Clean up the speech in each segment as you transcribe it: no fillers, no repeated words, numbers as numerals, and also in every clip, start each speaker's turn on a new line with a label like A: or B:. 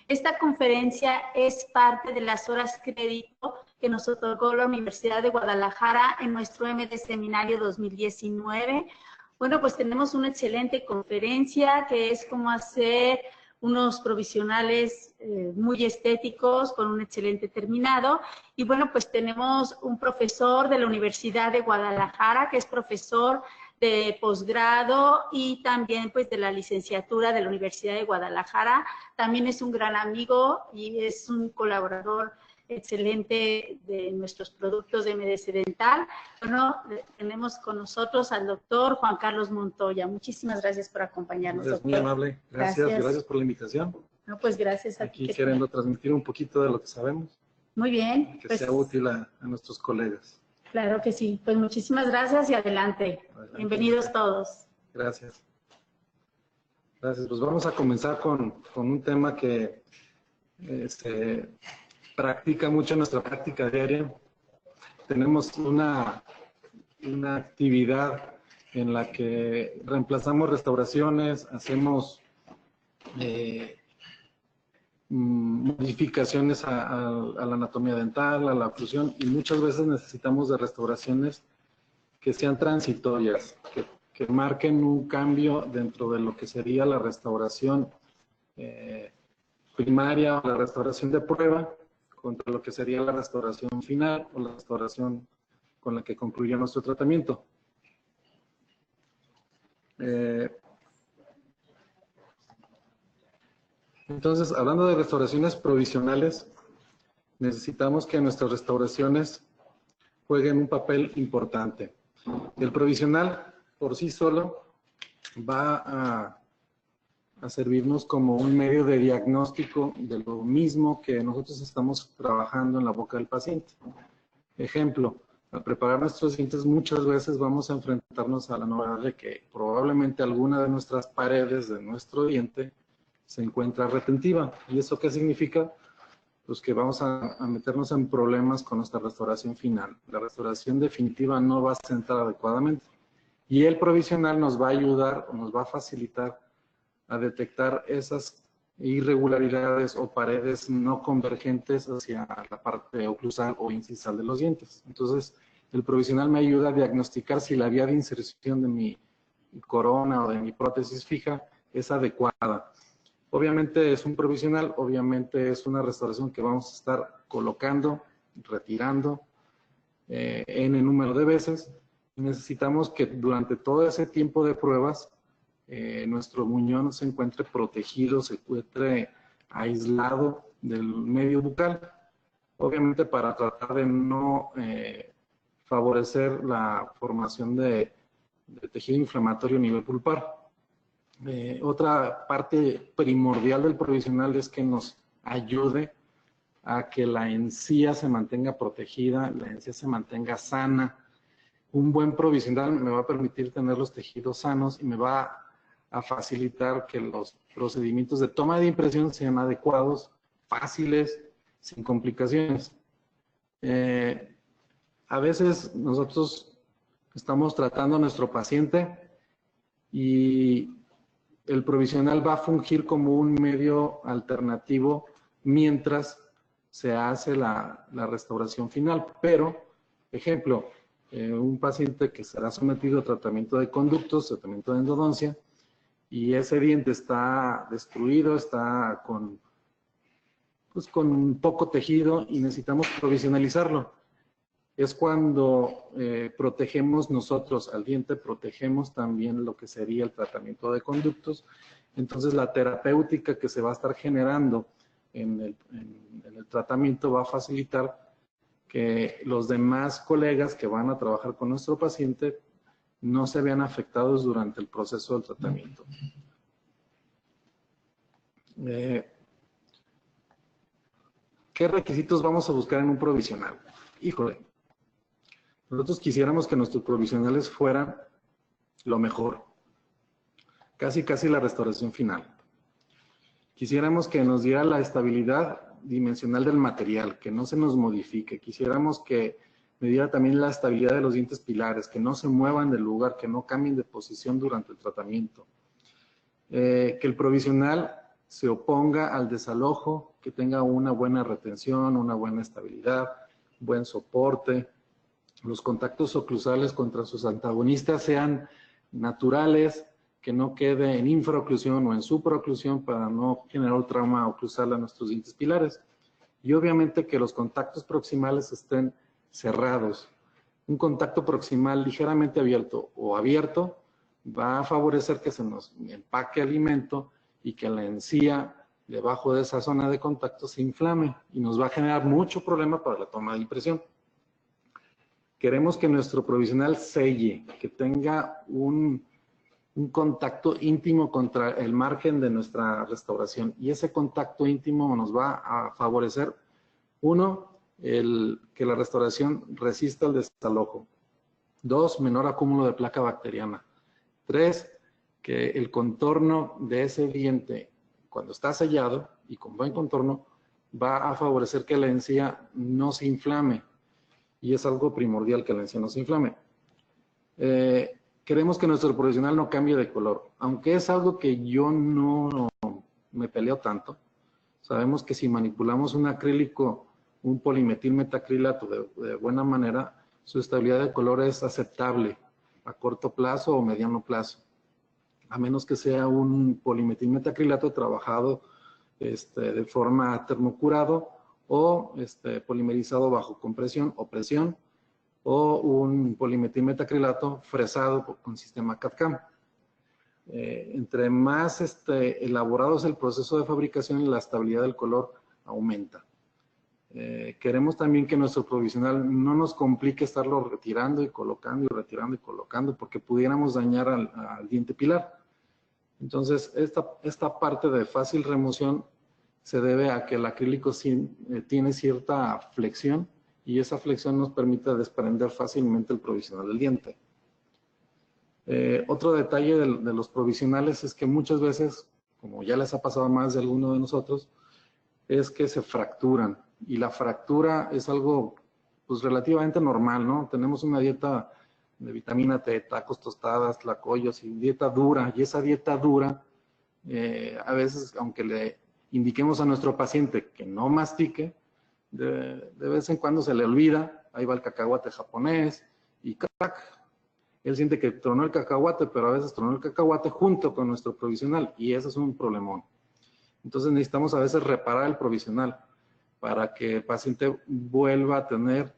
A: Esta conferencia es parte de las horas crédito que nos otorgó la Universidad de Guadalajara en nuestro MD Seminario 2019. Bueno, pues tenemos una excelente conferencia que es cómo hacer unos provisionales muy estéticos con un excelente terminado. Y bueno, pues tenemos un profesor de la Universidad de Guadalajara que es profesor de posgrado y también pues de la licenciatura de la Universidad de Guadalajara. También es un gran amigo y es un colaborador excelente de nuestros productos de MDC Dental. Bueno, tenemos con nosotros al doctor Juan Carlos Montoya. Muchísimas gracias por acompañarnos,
B: doctor. Muy amable. Gracias por la invitación.
A: No, pues gracias a
B: ti.
A: Aquí
B: queriendo transmitir un poquito de lo que sabemos.
A: Muy bien.
B: Que sea útil a nuestros colegas.
A: Claro que sí. Pues muchísimas gracias y adelante. Bienvenidos todos.
B: Gracias. Gracias. Pues vamos a comenzar con un tema que se practica mucho en nuestra práctica diaria. Tenemos una actividad en la que reemplazamos restauraciones, hacemos modificaciones a la anatomía dental, a la oclusión, y muchas veces necesitamos de restauraciones que sean transitorias, que marquen un cambio dentro de lo que sería la restauración primaria o la restauración de prueba contra lo que sería la restauración final o la restauración con la que concluya nuestro tratamiento. Entonces, hablando de restauraciones provisionales, necesitamos que nuestras restauraciones jueguen un papel importante. El provisional, por sí solo, va a servirnos como un medio de diagnóstico de lo mismo que nosotros estamos trabajando en la boca del paciente. Ejemplo, al preparar nuestros dientes muchas veces vamos a enfrentarnos a la novedad de que probablemente alguna de nuestras paredes de nuestro diente se encuentra retentiva. ¿Y eso qué significa? Pues que vamos a meternos en problemas con nuestra restauración final. La restauración definitiva no va a sentar adecuadamente. Y el provisional nos va a ayudar, o nos va a facilitar a detectar esas irregularidades o paredes no convergentes hacia la parte oclusal o incisal de los dientes. Entonces, el provisional me ayuda a diagnosticar si la vía de inserción de mi corona o de mi prótesis fija es adecuada. Obviamente es un provisional, obviamente es una restauración que vamos a estar colocando, retirando n número de veces. Necesitamos que durante todo ese tiempo de pruebas nuestro muñón se encuentre protegido, se encuentre aislado del medio bucal, obviamente para tratar de no favorecer la formación de tejido inflamatorio a nivel pulpar. Otra parte primordial del provisional es que nos ayude a que la encía se mantenga protegida, la encía se mantenga sana. Un buen provisional me va a permitir tener los tejidos sanos y me va a facilitar que los procedimientos de toma de impresión sean adecuados, fáciles, sin complicaciones. A veces nosotros estamos tratando a nuestro paciente y el provisional va a fungir como un medio alternativo mientras se hace la restauración final. Pero, ejemplo, un paciente que será sometido a tratamiento de conductos, tratamiento de endodoncia, y ese diente está destruido, está con poco tejido y necesitamos provisionalizarlo. Es cuando protegemos nosotros al diente, protegemos también lo que sería el tratamiento de conductos. Entonces la terapéutica que se va a estar generando en el tratamiento va a facilitar que los demás colegas que van a trabajar con nuestro paciente no se vean afectados durante el proceso del tratamiento. ¿Qué requisitos vamos a buscar en un provisional? Híjole, nosotros quisiéramos que nuestros provisionales fueran lo mejor, casi la restauración final. Quisiéramos que nos diera la estabilidad dimensional del material, que no se nos modifique. Quisiéramos que me diera también la estabilidad de los dientes pilares, que no se muevan del lugar, que no cambien de posición durante el tratamiento. Que el provisional se oponga al desalojo, que tenga una buena retención, una buena estabilidad, buen soporte. Los contactos oclusales contra sus antagonistas sean naturales, que no quede en infraoclusión o en supraoclusión para no generar trauma oclusal a nuestros dientes pilares. Y obviamente que los contactos proximales estén cerrados. Un contacto proximal ligeramente abierto o abierto va a favorecer que se nos empaque alimento y que la encía debajo de esa zona de contacto se inflame y nos va a generar mucho problema para la toma de impresión. Queremos que nuestro provisional selle, que tenga un contacto íntimo contra el margen de nuestra restauración, y ese contacto íntimo nos va a favorecer, uno, que la restauración resista el desalojo. 2, menor acúmulo de placa bacteriana. 3, que el contorno de ese diente, cuando está sellado y con buen contorno, va a favorecer que la encía no se inflame. Y es algo primordial que la encía no se inflame. Queremos que nuestro provisional no cambie de color, aunque es algo que yo no me peleo tanto. Sabemos que si manipulamos un acrílico, un polimetilmetacrilato de buena manera, su estabilidad de color es aceptable a corto plazo o mediano plazo, a menos que sea un polimetilmetacrilato trabajado de forma termocurado o polimerizado bajo compresión o presión, o un polimetilmetacrilato fresado con sistema CAD-CAM. Entre más elaborado es el proceso de fabricación, la estabilidad del color aumenta. Queremos también que nuestro provisional no nos complique estarlo retirando y colocando y retirando y colocando, porque pudiéramos dañar al diente pilar. Entonces, esta parte de fácil remoción se debe a que el acrílico tiene cierta flexión, y esa flexión nos permite desprender fácilmente el provisional del diente. Otro detalle de los provisionales es que muchas veces, como ya les ha pasado a más de alguno de nosotros, es que se fracturan, y la fractura es algo pues relativamente normal, ¿no? Tenemos una dieta de vitamina T, tacos, tostadas, tlacoyos y dieta dura, y esa dieta dura, a veces, aunque le indiquemos a nuestro paciente que no mastique, de vez en cuando se le olvida, ahí va el cacahuate japonés y ¡crack! Él siente que tronó el cacahuate, pero a veces tronó el cacahuate junto con nuestro provisional, y eso es un problemón. Entonces necesitamos a veces reparar el provisional para que el paciente vuelva a tener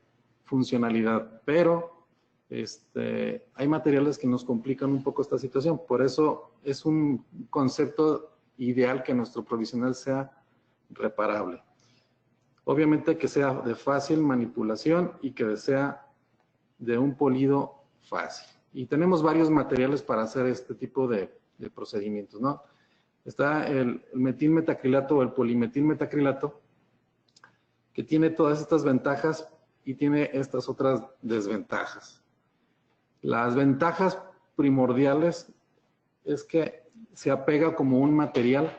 B: funcionalidad, pero hay materiales que nos complican un poco esta situación. Por eso es un concepto ideal que nuestro provisional sea reparable. Obviamente que sea de fácil manipulación y que sea de un polido fácil. Y tenemos varios materiales para hacer este tipo de procedimientos, ¿no? Está el metilmetacrilato o el polimetilmetacrilato, que tiene todas estas ventajas y tiene estas otras desventajas. Las ventajas primordiales es que se apega como un material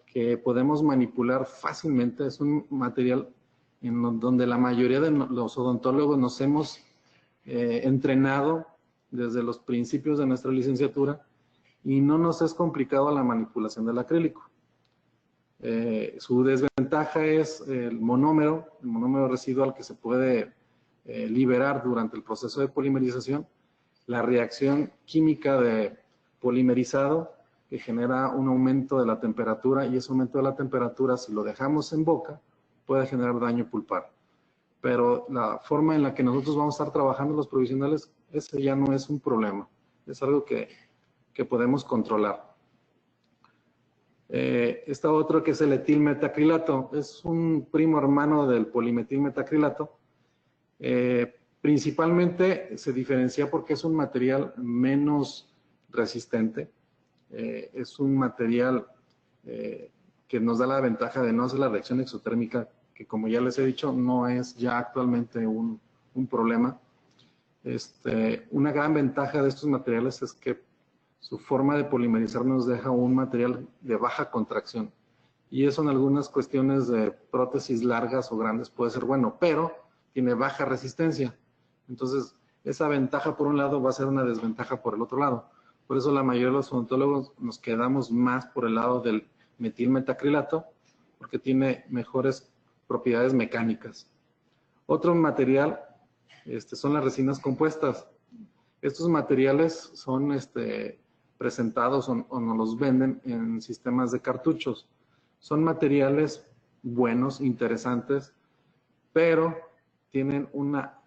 B: que podemos manipular fácilmente. Es un material en donde la mayoría de los odontólogos nos hemos entrenado desde los principios de nuestra licenciatura, y no nos es complicado la manipulación del acrílico. Su desventaja es el monómero residual que se puede liberar durante el proceso de polimerización, la reacción química de polimerizado que genera un aumento de la temperatura, y ese aumento de la temperatura, si lo dejamos en boca, puede generar daño pulpar. Pero la forma en la que nosotros vamos a estar trabajando los provisionales, ese ya no es un problema, es algo que podemos controlar. Está otro que es el etilmetacrilato, es un primo hermano del polimetilmetacrilato. Principalmente se diferencia porque es un material menos resistente, es un material que nos da la ventaja de no hacer la reacción exotérmica, que como ya les he dicho, no es ya actualmente un problema. Una gran ventaja de estos materiales es que su forma de polimerizar nos deja un material de baja contracción, y eso en algunas cuestiones de prótesis largas o grandes puede ser bueno, pero tiene baja resistencia. Entonces, esa ventaja por un lado va a ser una desventaja por el otro lado. Por eso la mayoría de los odontólogos nos quedamos más por el lado del metilmetacrilato porque tiene mejores propiedades mecánicas. Otro material son las resinas compuestas. Estos materiales son presentados o nos los venden en sistemas de cartuchos. Son materiales buenos, interesantes, pero tienen una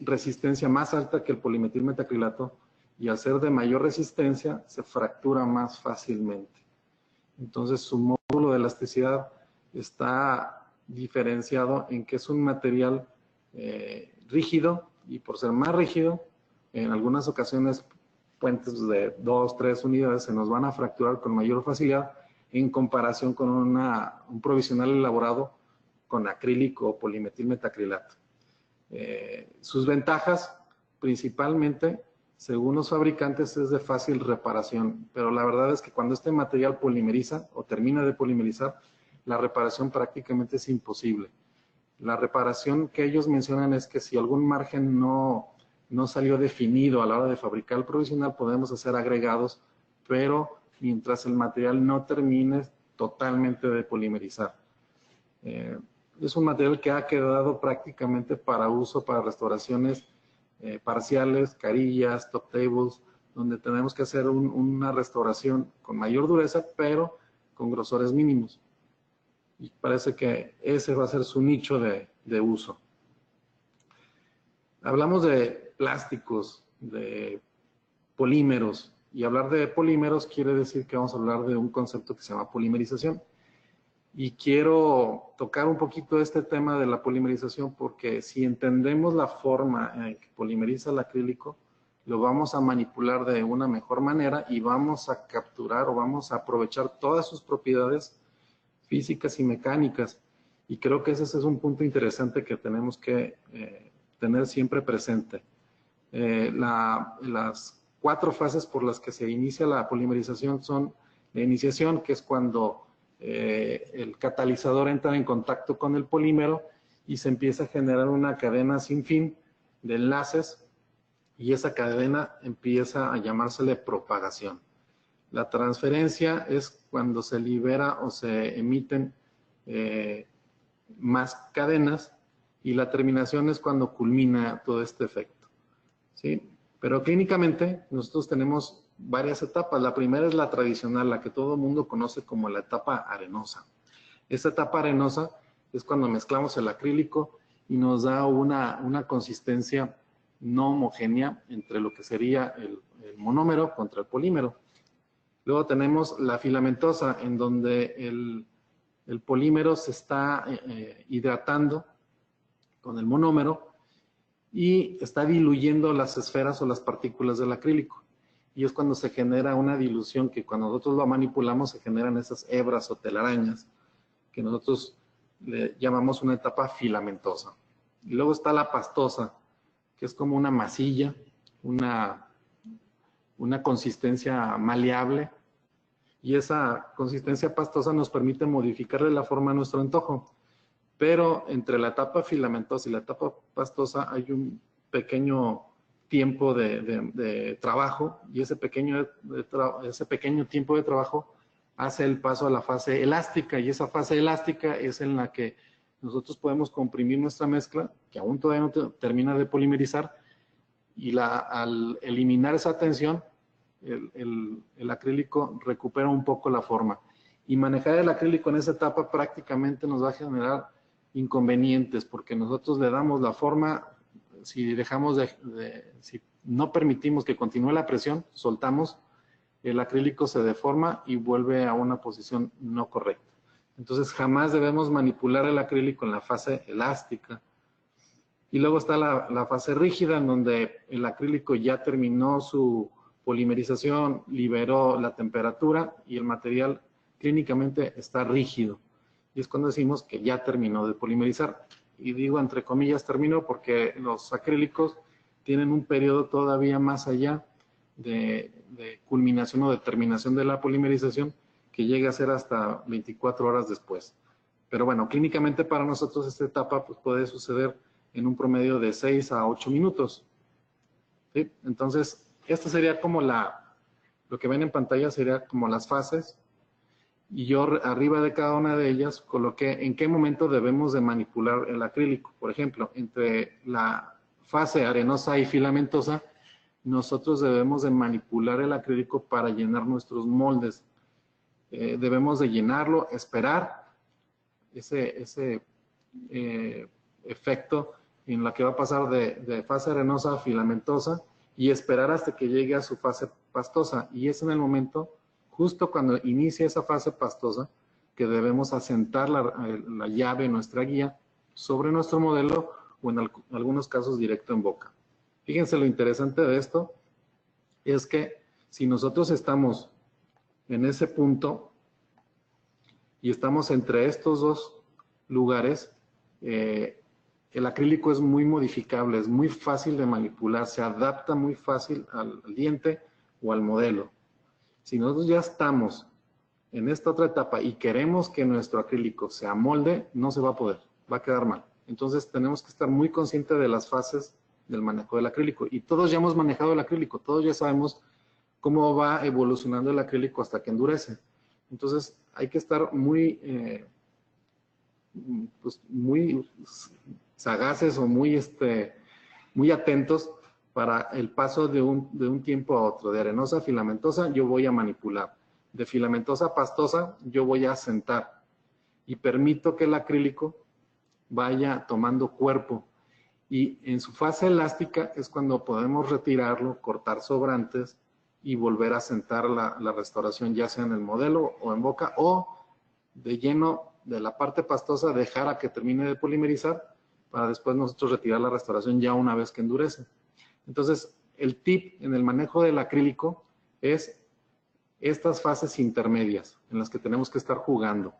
B: resistencia más alta que el polimetilmetacrilato y al ser de mayor resistencia se fractura más fácilmente. Entonces su módulo de elasticidad está diferenciado en que es un material rígido y por ser más rígido, en algunas ocasiones puentes de 2, 3 unidades se nos van a fracturar con mayor facilidad en comparación con un provisional elaborado con acrílico o polimetilmetacrilato. Sus ventajas, principalmente, según los fabricantes, es de fácil reparación, pero la verdad es que cuando este material polimeriza o termina de polimerizar, la reparación prácticamente es imposible. La reparación que ellos mencionan es que si algún margen no salió definido a la hora de fabricar el provisional, podemos hacer agregados, pero mientras el material no termine totalmente de polimerizar. Es un material que ha quedado prácticamente para uso para restauraciones parciales, carillas, top tables, donde tenemos que hacer una restauración con mayor dureza, pero con grosores mínimos. Y parece que ese va a ser su nicho de uso. Hablamos de plásticos, de polímeros, y hablar de polímeros quiere decir que vamos a hablar de un concepto que se llama polimerización. Y quiero tocar un poquito este tema de la polimerización porque si entendemos la forma en que polimeriza el acrílico, lo vamos a manipular de una mejor manera y vamos a capturar o vamos a aprovechar todas sus propiedades físicas y mecánicas. Y creo que ese es un punto interesante que tenemos que tener siempre presente. Las 4 fases por las que se inicia la polimerización son la iniciación, que es cuando el catalizador entra en contacto con el polímero y se empieza a generar una cadena sin fin de enlaces y esa cadena empieza a llamársele propagación. La transferencia es cuando se libera o se emiten más cadenas y la terminación es cuando culmina todo este efecto, ¿sí? Pero clínicamente nosotros tenemos varias etapas. La primera es la tradicional, la que todo el mundo conoce como la etapa arenosa. Esta etapa arenosa es cuando mezclamos el acrílico y nos da una consistencia no homogénea entre lo que sería el monómero contra el polímero. Luego tenemos la filamentosa, en donde el polímero se está hidratando con el monómero y está diluyendo las esferas o las partículas del acrílico. Y es cuando se genera una dilución que cuando nosotros lo manipulamos se generan esas hebras o telarañas que nosotros le llamamos una etapa filamentosa. Y luego está la pastosa, que es como una masilla, una consistencia maleable. Y esa consistencia pastosa nos permite modificarle la forma a nuestro antojo. Pero entre la etapa filamentosa y la etapa pastosa hay un pequeño tiempo de trabajo y ese pequeño tiempo de trabajo hace el paso a la fase elástica y esa fase elástica es en la que nosotros podemos comprimir nuestra mezcla, que aún todavía no termina de polimerizar y al eliminar esa tensión, el acrílico recupera un poco la forma. Y manejar el acrílico en esa etapa prácticamente nos va a generar inconvenientes porque nosotros le damos la forma, si dejamos si no permitimos que continúe la presión, soltamos, el acrílico se deforma y vuelve a una posición no correcta. Entonces jamás debemos manipular el acrílico en la fase elástica. Y luego está la fase rígida en donde el acrílico ya terminó su polimerización, liberó la temperatura y el material clínicamente está rígido. Y es cuando decimos que ya terminó de polimerizar. Y digo entre comillas terminó porque los acrílicos tienen un periodo todavía más allá de culminación o de terminación de la polimerización que llega a ser hasta 24 horas después. Pero bueno, clínicamente para nosotros esta etapa pues, puede suceder en un promedio de 6 a 8 minutos. ¿Sí? Entonces, esta sería como lo que ven en pantalla sería como las fases. y yo arriba de cada una de ellas coloqué en qué momento debemos de manipular el acrílico. Por ejemplo, entre la fase arenosa y filamentosa, nosotros debemos de manipular el acrílico para llenar nuestros moldes. Debemos de llenarlo, esperar ese efecto en la que va a pasar de fase arenosa a filamentosa y esperar hasta que llegue a su fase pastosa. Y es en el momento, justo cuando inicia esa fase pastosa, que debemos asentar la llave, nuestra guía, sobre nuestro modelo o en algunos casos directo en boca. Fíjense lo interesante de esto, es que si nosotros estamos en ese punto y estamos entre estos dos lugares, el acrílico es muy modificable, es muy fácil de manipular, se adapta muy fácil al diente o al modelo. Si nosotros ya estamos en esta otra etapa y queremos que nuestro acrílico se amolde, no se va a poder, va a quedar mal. Entonces tenemos que estar muy conscientes de las fases del manejo del acrílico. Y todos ya hemos manejado el acrílico, todos ya sabemos cómo va evolucionando el acrílico hasta que endurece. Entonces hay que estar muy sagaces o muy atentos para el paso de un tiempo a otro. De arenosa a filamentosa yo voy a manipular. De filamentosa a pastosa yo voy a asentar. Y permito que el acrílico vaya tomando cuerpo. Y en su fase elástica es cuando podemos retirarlo, cortar sobrantes y volver a asentar la restauración, ya sea en el modelo o en boca, o de lleno de la parte pastosa dejar a que termine de polimerizar para después nosotros retirar la restauración ya una vez que endurece. Entonces, el tip en el manejo del acrílico es estas fases intermedias en las que tenemos que estar jugando.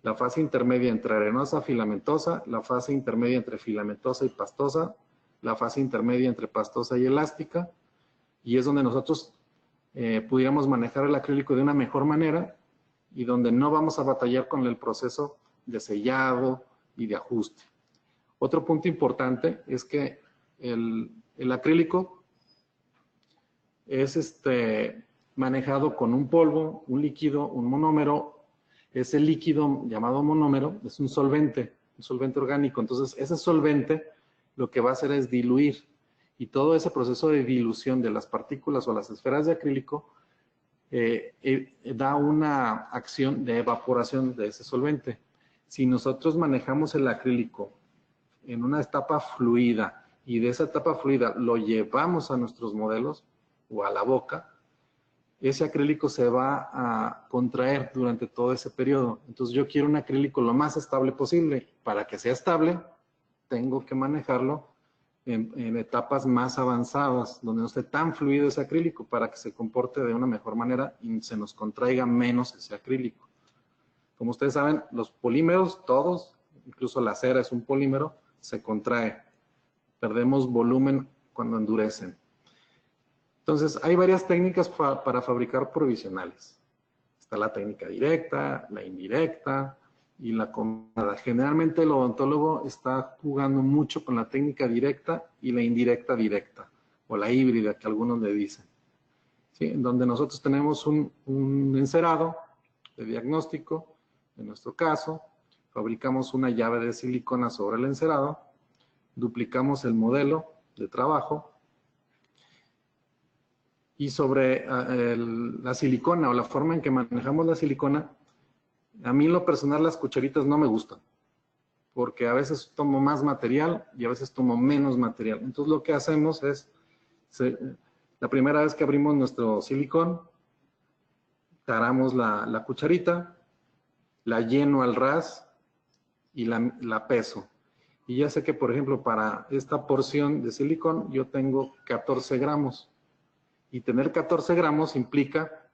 B: La fase intermedia entre arenosa y filamentosa, la fase intermedia entre filamentosa y pastosa, la fase intermedia entre pastosa y elástica, y es donde nosotros pudiéramos manejar el acrílico de una mejor manera y donde no vamos a batallar con el proceso de sellado y de ajuste. Otro punto importante es que el acrílico es manejado con un polvo, un líquido, un monómero. Ese líquido llamado monómero es un solvente orgánico. Entonces, ese solvente lo que va a hacer es diluir. Y todo ese proceso de dilución de las partículas o las esferas de acrílico da una acción de evaporación de ese solvente. Si nosotros manejamos el acrílico en una etapa fluida y de esa etapa fluida lo llevamos a nuestros modelos o a la boca, ese acrílico se va a contraer durante todo ese periodo. Entonces yo quiero un acrílico lo más estable posible. Para que sea estable, tengo que manejarlo en etapas más avanzadas, donde no esté tan fluido ese acrílico, para que se comporte de una mejor manera y se nos contraiga menos ese acrílico. Como ustedes saben, los polímeros, todos, incluso la cera es un polímero, se contrae. Perdemos volumen cuando endurecen. Entonces, hay varias técnicas para fabricar provisionales. Está la técnica directa, la indirecta y la combinada. Generalmente el odontólogo está jugando mucho con la técnica directa y la indirecta directa, o la híbrida que algunos le dicen. ¿Sí? En donde nosotros tenemos un encerado de diagnóstico, en nuestro caso, fabricamos una llave de silicona sobre el encerado, duplicamos el modelo de trabajo, y sobre la silicona o la forma en que manejamos la silicona, a mí en lo personal las cucharitas no me gustan, porque a veces tomo más material y a veces tomo menos material. Entonces lo que hacemos es, la primera vez que abrimos nuestro silicón, taramos la cucharita, la lleno al ras y la peso. Y ya sé que, por ejemplo, para esta porción de silicón yo tengo 14 gramos. Y tener 14 gramos implica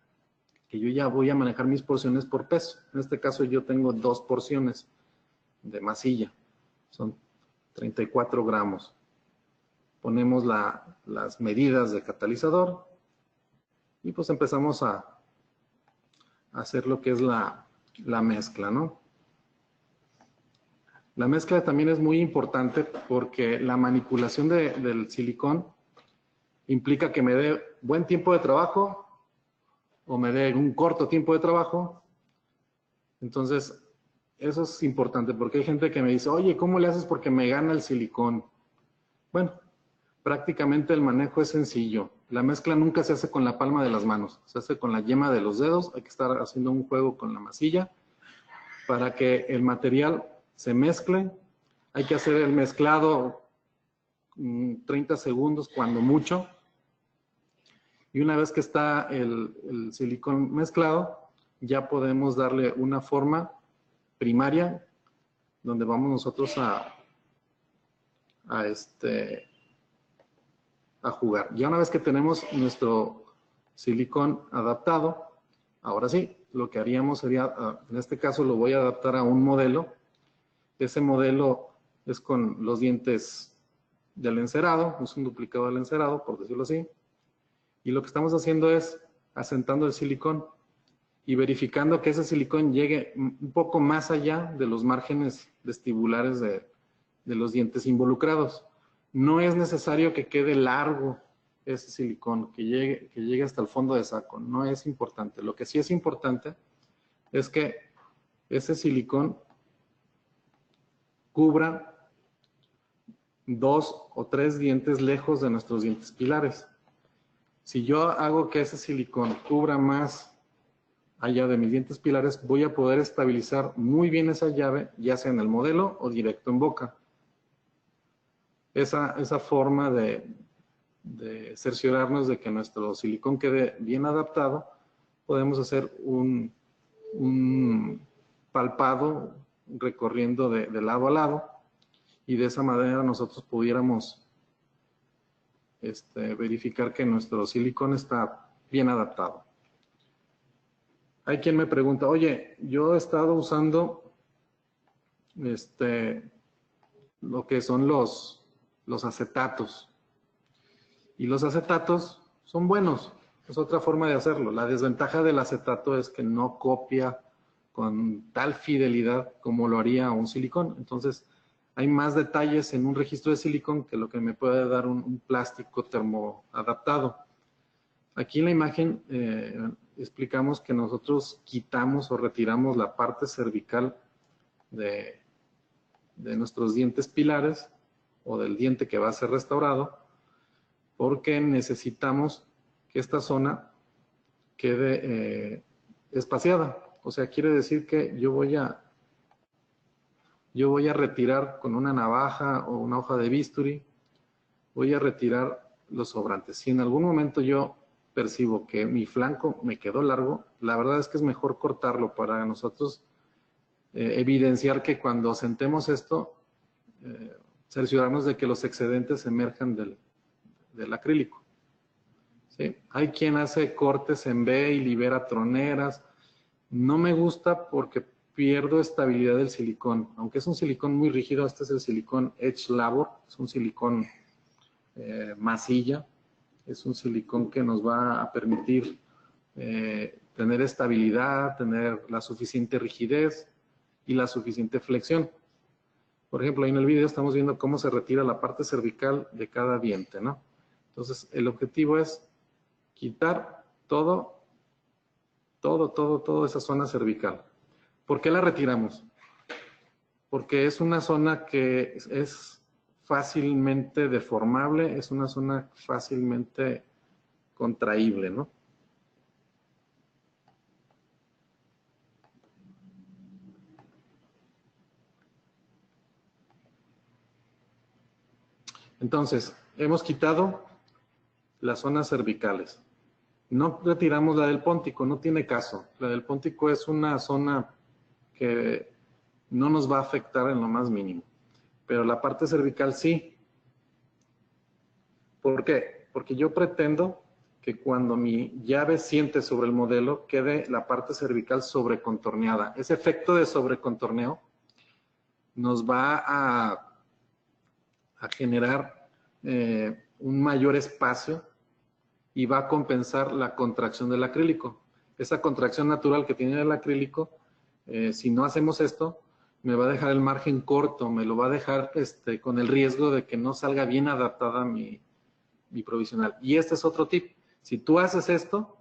B: que yo ya voy a manejar mis porciones por peso. En este caso yo tengo 2 porciones de masilla. Son 34 gramos. Ponemos las medidas de catalizador y pues empezamos a hacer lo que es la mezcla, ¿no? La mezcla también es muy importante porque la manipulación del silicón implica que me dé buen tiempo de trabajo o me dé un corto tiempo de trabajo Entonces, eso es importante porque hay gente que me dice, oye, ¿cómo le haces porque me gana el silicón? Bueno, prácticamente el manejo es sencillo. La mezcla nunca se hace con la palma de las manos, se hace con la yema de los dedos. Hay que estar haciendo un juego con la masilla para que el material se mezcle. Hay que hacer el mezclado 30 segundos, cuando mucho. Y una vez que está el silicón mezclado, ya podemos darle una forma primaria, donde vamos nosotros a jugar. Ya una vez que tenemos nuestro silicón adaptado, ahora sí, lo que haríamos sería, en este caso lo voy a adaptar a un modelo. Ese modelo es con los dientes del encerado, es un duplicado del encerado, por decirlo así. Y lo que estamos haciendo es asentando el silicón y verificando que ese silicón llegue un poco más allá de los márgenes vestibulares de los dientes involucrados. No es necesario que quede largo ese silicón, que llegue hasta el fondo de saco. No es importante. Lo que sí es importante es que ese silicón cubra 2 o 3 dientes lejos de nuestros dientes pilares. Si yo hago que ese silicón cubra más allá de mis dientes pilares, voy a poder estabilizar muy bien esa llave, ya sea en el modelo o directo en boca. Esa forma de cerciorarnos de que nuestro silicón quede bien adaptado, podemos hacer un palpado recorriendo de lado a lado, y de esa manera nosotros pudiéramos verificar que nuestro silicón está bien adaptado. Hay quien me pregunta, oye, yo he estado usando lo que son los acetatos. Y los acetatos son buenos, es otra forma de hacerlo. La desventaja del acetato es que no copia con tal fidelidad como lo haría un silicón. Entonces, hay más detalles en un registro de silicón que lo que me puede dar un plástico termoadaptado. Aquí en la imagen explicamos que nosotros quitamos o retiramos la parte cervical de nuestros dientes pilares o del diente que va a ser restaurado, porque necesitamos que esta zona quede espaciada. O sea, quiere decir que yo voy a retirar con una navaja o una hoja de bisturí, voy a retirar los sobrantes. Si en algún momento yo percibo que mi flanco me quedó largo, la verdad es que es mejor cortarlo para nosotros evidenciar que cuando sentemos esto, cerciorarnos de que los excedentes emerjan del acrílico. ¿Sí? Hay quien hace cortes en V y libera troneras. No me gusta porque pierdo estabilidad del silicón. Aunque es un silicón muy rígido, este es el silicón Edge Labor, es un silicón masilla, es un silicón que nos va a permitir tener estabilidad, tener la suficiente rigidez y la suficiente flexión. Por ejemplo, ahí en el video estamos viendo cómo se retira la parte cervical de cada diente, ¿no? Entonces, el objetivo es quitar toda esa zona cervical. ¿Por qué la retiramos? Porque es una zona que es fácilmente deformable, es una zona fácilmente contraíble, ¿no? Entonces, hemos quitado las zonas cervicales. No retiramos la del póntico, no tiene caso. La del póntico es una zona que no nos va a afectar en lo más mínimo. Pero la parte cervical sí. ¿Por qué? Porque yo pretendo que cuando mi llave siente sobre el modelo, quede la parte cervical sobrecontorneada. Ese efecto de sobrecontorneo nos va a generar un mayor espacio y va a compensar la contracción del acrílico. Esa contracción natural que tiene el acrílico, si no hacemos esto, me va a dejar el margen corto, me lo va a dejar con el riesgo de que no salga bien adaptada mi provisional. Y este es otro tip. Si tú haces esto,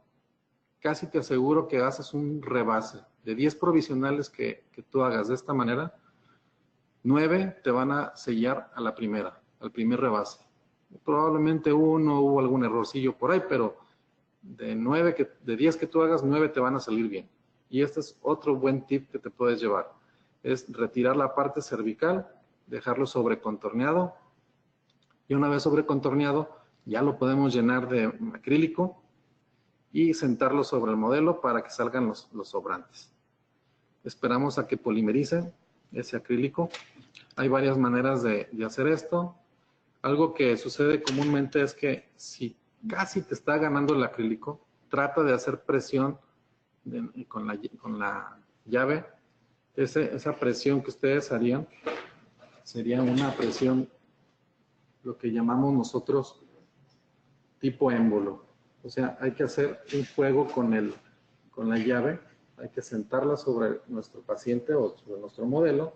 B: casi te aseguro que haces un rebase. de 10 provisionales que tú hagas de esta manera, 9 te van a sellar a la primera, al primer rebase. Probablemente uno hubo algún errorcillo por ahí, pero de 10 que tú hagas, 9 te van a salir bien. Y este es otro buen tip que te puedes llevar. Es retirar la parte cervical, dejarlo sobrecontorneado. Y una vez sobrecontorneado, ya lo podemos llenar de acrílico y sentarlo sobre el modelo para que salgan los sobrantes. Esperamos a que polimerice ese acrílico. Hay varias maneras de hacer esto. Algo que sucede comúnmente es que si casi te está ganando el acrílico, trata de hacer presión con la llave. Esa presión que ustedes harían sería una presión, lo que llamamos nosotros tipo émbolo. O sea, hay que hacer un juego con la llave, hay que sentarla sobre nuestro paciente o sobre nuestro modelo,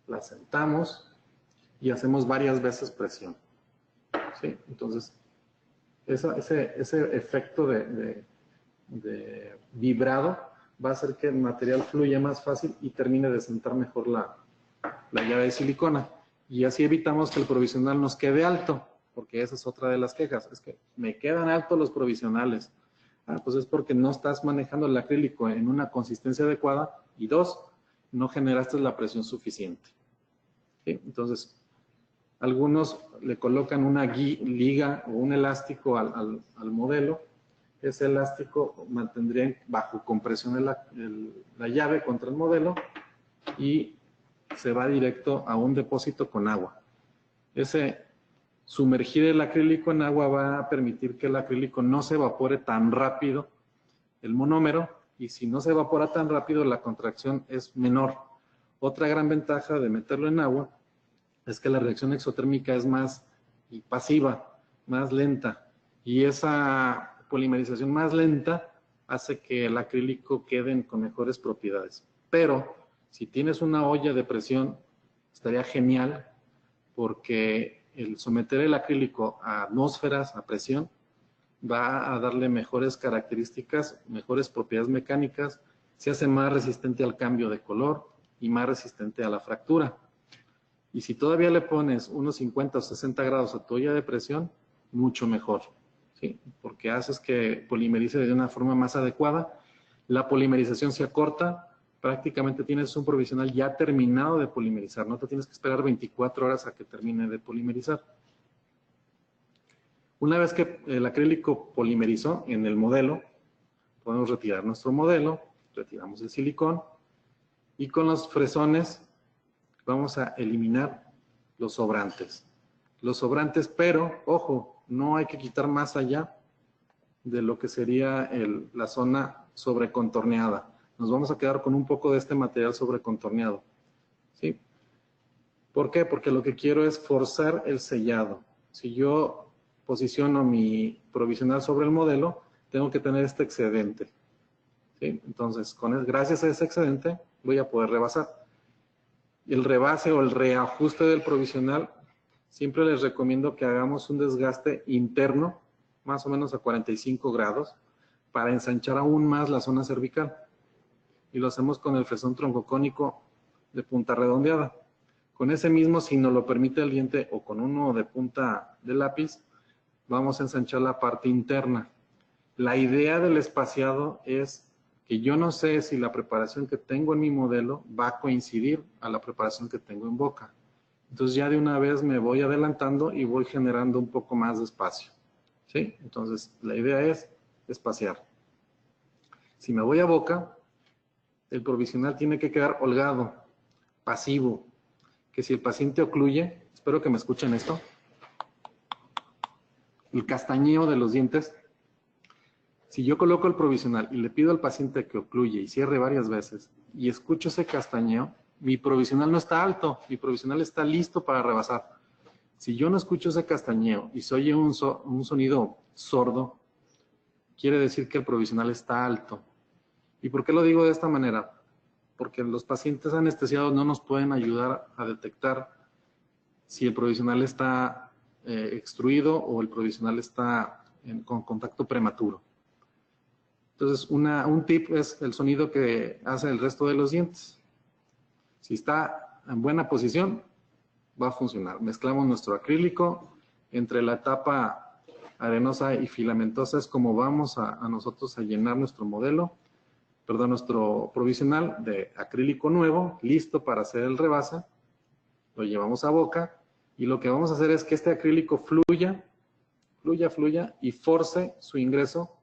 B: la sentamos y hacemos varias veces presión. ¿Sí? Entonces, ese efecto de vibrado va a hacer que el material fluya más fácil y termine de sentar mejor la llave de silicona. Y así evitamos que el provisional nos quede alto, porque esa es otra de las quejas. Es que me quedan altos los provisionales. Pues es porque no estás manejando el acrílico en una consistencia adecuada y 2, no generaste la presión suficiente. ¿Sí? Entonces, algunos le colocan una liga o un elástico al modelo. Ese elástico mantendría bajo compresión la llave contra el modelo y se va directo a un depósito con agua. Sumergir el acrílico en agua va a permitir que el acrílico no se evapore tan rápido el monómero, y si no se evapora tan rápido la contracción es menor. Otra gran ventaja de meterlo en agua es que la reacción exotérmica es más pasiva, más lenta, y esa polimerización más lenta hace que el acrílico quede con mejores propiedades. Pero si tienes una olla de presión, estaría genial, porque el someter el acrílico a atmósferas, a presión, va a darle mejores características, mejores propiedades mecánicas, se hace más resistente al cambio de color y más resistente a la fractura. Y si todavía le pones unos 50 o 60 grados a tu olla de presión, mucho mejor, ¿sí? Porque haces que polimerice de una forma más adecuada. La polimerización se acorta, prácticamente tienes un provisional ya terminado de polimerizar, no te tienes que esperar 24 horas a que termine de polimerizar. Una vez que el acrílico polimerizó en el modelo, podemos retirar nuestro modelo, retiramos el silicón y con los fresones vamos a eliminar los sobrantes. Los sobrantes, pero, ojo, no hay que quitar más allá de lo que sería la zona sobrecontorneada. Nos vamos a quedar con un poco de este material sobrecontorneado. ¿Sí? ¿Por qué? Porque lo que quiero es forzar el sellado. Si yo posiciono mi provisional sobre el modelo, tengo que tener este excedente. ¿Sí? Entonces, gracias a ese excedente, voy a poder rebasar. El rebase o el reajuste del provisional, siempre les recomiendo que hagamos un desgaste interno, más o menos a 45 grados, para ensanchar aún más la zona cervical. Y lo hacemos con el fresón troncocónico de punta redondeada. Con ese mismo, si nos lo permite el diente, o con uno de punta de lápiz, vamos a ensanchar la parte interna. La idea del espaciado es que yo no sé si la preparación que tengo en mi modelo va a coincidir a la preparación que tengo en boca. Entonces ya de una vez me voy adelantando y voy generando un poco más de espacio. ¿Sí? Entonces la idea es espaciar. Si me voy a boca, el provisional tiene que quedar holgado, pasivo, que si el paciente ocluye, espero que me escuchen esto, el castañeo de los dientes. Si yo coloco el provisional y le pido al paciente que ocluye y cierre varias veces y escucho ese castañeo, mi provisional no está alto, mi provisional está listo para rebasar. Si yo no escucho ese castañeo y se oye un sonido sordo, quiere decir que el provisional está alto. ¿Y por qué lo digo de esta manera? Porque los pacientes anestesiados no nos pueden ayudar a detectar si el provisional está extruido o el provisional está con contacto prematuro. Entonces, un tip es el sonido que hace el resto de los dientes. Si está en buena posición, va a funcionar. Mezclamos nuestro acrílico entre la etapa arenosa y filamentosa, es como vamos a nosotros a llenar nuestro modelo, perdón, nuestro provisional de acrílico nuevo, listo para hacer el rebase. Lo llevamos a boca y lo que vamos a hacer es que este acrílico fluya y force su ingreso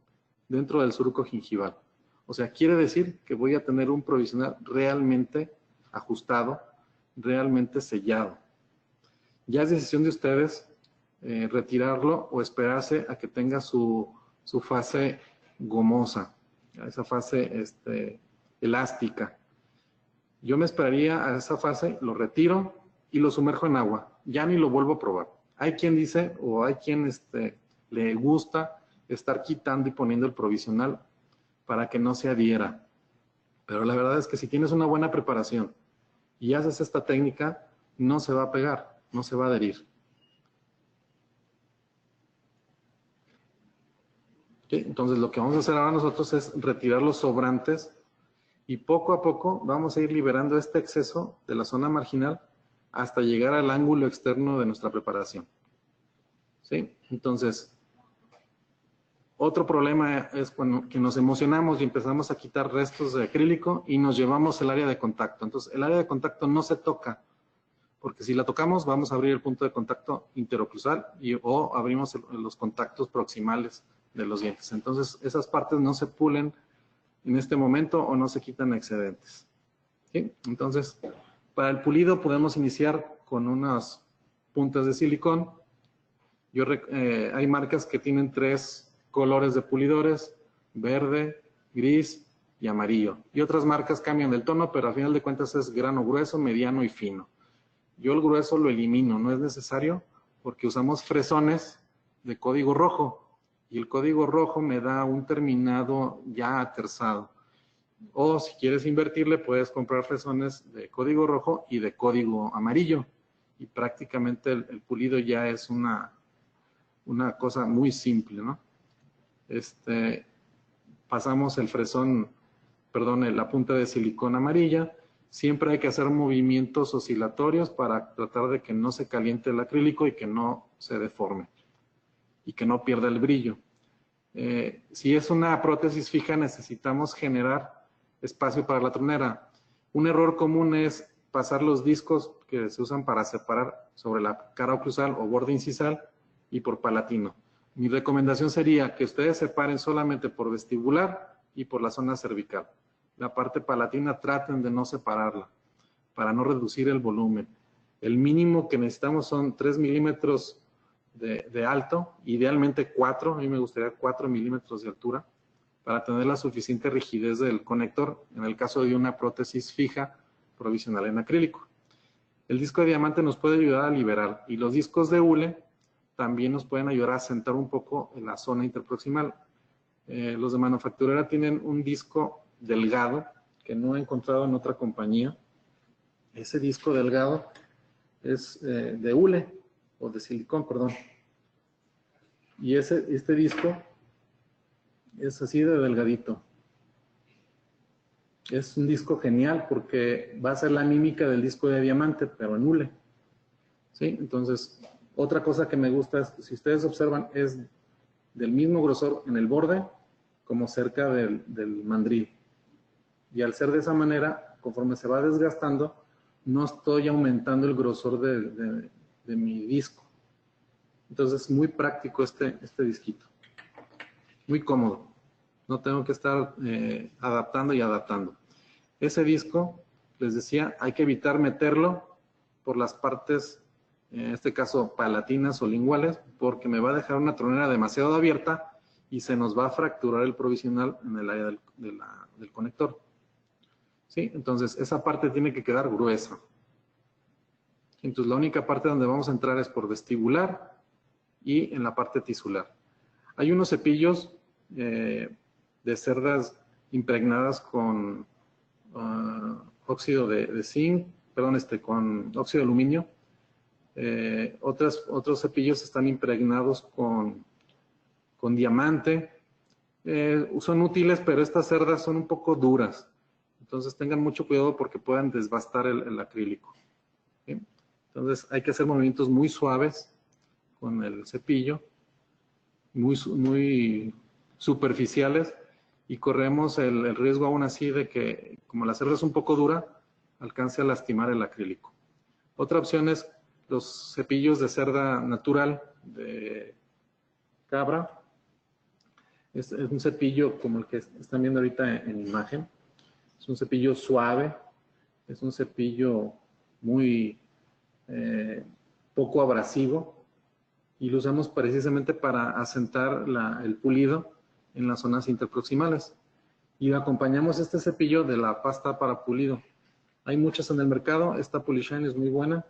B: dentro del surco gingival. O sea, quiere decir que voy a tener un provisional realmente ajustado, realmente sellado. Ya es decisión de ustedes retirarlo o esperarse a que tenga su fase gomosa, esa fase elástica. Yo me esperaría a esa fase, lo retiro y lo sumerjo en agua. Ya ni lo vuelvo a probar. Hay quien dice, o hay quien le gusta estar quitando y poniendo el provisional para que no se adhiera. Pero la verdad es que si tienes una buena preparación y haces esta técnica, no se va a pegar, no se va a adherir. ¿Okay? Entonces lo que vamos a hacer ahora nosotros es retirar los sobrantes y poco a poco vamos a ir liberando este exceso de la zona marginal hasta llegar al ángulo externo de nuestra preparación. ¿Sí? Entonces, otro problema es cuando que nos emocionamos y empezamos a quitar restos de acrílico y nos llevamos el área de contacto. Entonces, el área de contacto no se toca, porque si la tocamos vamos a abrir el punto de contacto interoclusal o abrimos los contactos proximales de los dientes. Entonces, esas partes no se pulen en este momento o no se quitan excedentes. ¿Sí? Entonces, para el pulido podemos iniciar con unas puntas de silicón. Hay marcas que tienen 3 colores de pulidores: verde, gris y amarillo. Y otras marcas cambian el tono, pero al final de cuentas es grano grueso, mediano y fino. Yo el grueso lo elimino, no es necesario porque usamos fresones de código rojo y el código rojo me da un terminado ya aterzado. O si quieres invertirle, puedes comprar fresones de código rojo y de código amarillo. Y prácticamente el pulido ya es una cosa muy simple, ¿no? Pasamos el fresón, perdón, la punta de silicón amarilla. Siempre hay que hacer movimientos oscilatorios para tratar de que no se caliente el acrílico y que no se deforme y que no pierda el brillo. Si es una prótesis fija, necesitamos generar espacio para la tronera. Un error común es pasar los discos que se usan para separar sobre la cara oclusal o borde incisal y por palatino. Mi recomendación sería que ustedes separen solamente por vestibular y por la zona cervical. La parte palatina traten de no separarla para no reducir el volumen. El mínimo que necesitamos son 3 milímetros de alto, idealmente 4, a mí me gustaría 4 milímetros de altura para tener la suficiente rigidez del conector en el caso de una prótesis fija provisional en acrílico. El disco de diamante nos puede ayudar a liberar y los discos de hule también nos pueden ayudar a sentar un poco en la zona interproximal. Los de manufacturera tienen un disco delgado que no he encontrado en otra compañía. Ese disco delgado es de hule o de silicón, perdón. Y este disco es así de delgadito. Es un disco genial porque va a ser la mímica del disco de diamante, pero en hule. ¿Sí? Entonces, otra cosa que me gusta es, si ustedes observan, es del mismo grosor en el borde como cerca del mandril. Y al ser de esa manera, conforme se va desgastando, no estoy aumentando el grosor de mi disco. Entonces es muy práctico este disquito. Muy cómodo. No tengo que estar adaptando y adaptando. Ese disco, les decía, hay que evitar meterlo por las partes, en este caso palatinas o linguales, porque me va a dejar una tronera demasiado abierta y se nos va a fracturar el provisional en el área del conector. ¿Sí? Entonces, esa parte tiene que quedar gruesa. Entonces, la única parte donde vamos a entrar es por vestibular y en la parte tisular. Hay unos cepillos de cerdas impregnadas con óxido de zinc, perdón, con óxido de aluminio. Otros cepillos están impregnados con diamante. son útiles, pero estas cerdas son un poco duras. Entonces tengan mucho cuidado porque puedan desbastar el acrílico. ¿Sí? Entonces hay que hacer movimientos muy suaves con el cepillo, muy superficiales, y corremos el riesgo aún así de que, como la cerda es un poco dura, alcance a lastimar el acrílico. Otra opción es los cepillos de cerda natural de cabra. Es un cepillo como el que están viendo ahorita en imagen. Es un cepillo suave, es un cepillo muy poco abrasivo, y lo usamos precisamente para asentar el pulido en las zonas interproximales. Y acompañamos este cepillo de la pasta para pulido. Hay muchas en el mercado, esta Polishine es muy buena.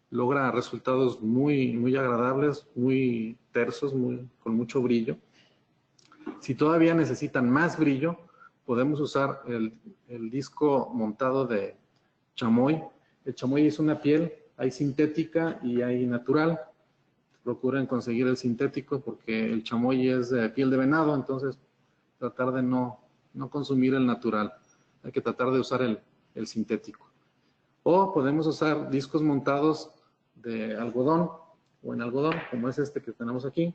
B: Logra resultados muy agradables, muy tersos, con mucho brillo. Si todavía necesitan más brillo, podemos usar el disco montado de chamoy. El chamoy es una piel, hay sintética y hay natural. Procuren conseguir el sintético porque el chamoy es de piel de venado, entonces tratar de no consumir el natural. Hay que tratar de usar el sintético. O podemos usar discos montados de algodón o en algodón, como es este que tenemos aquí.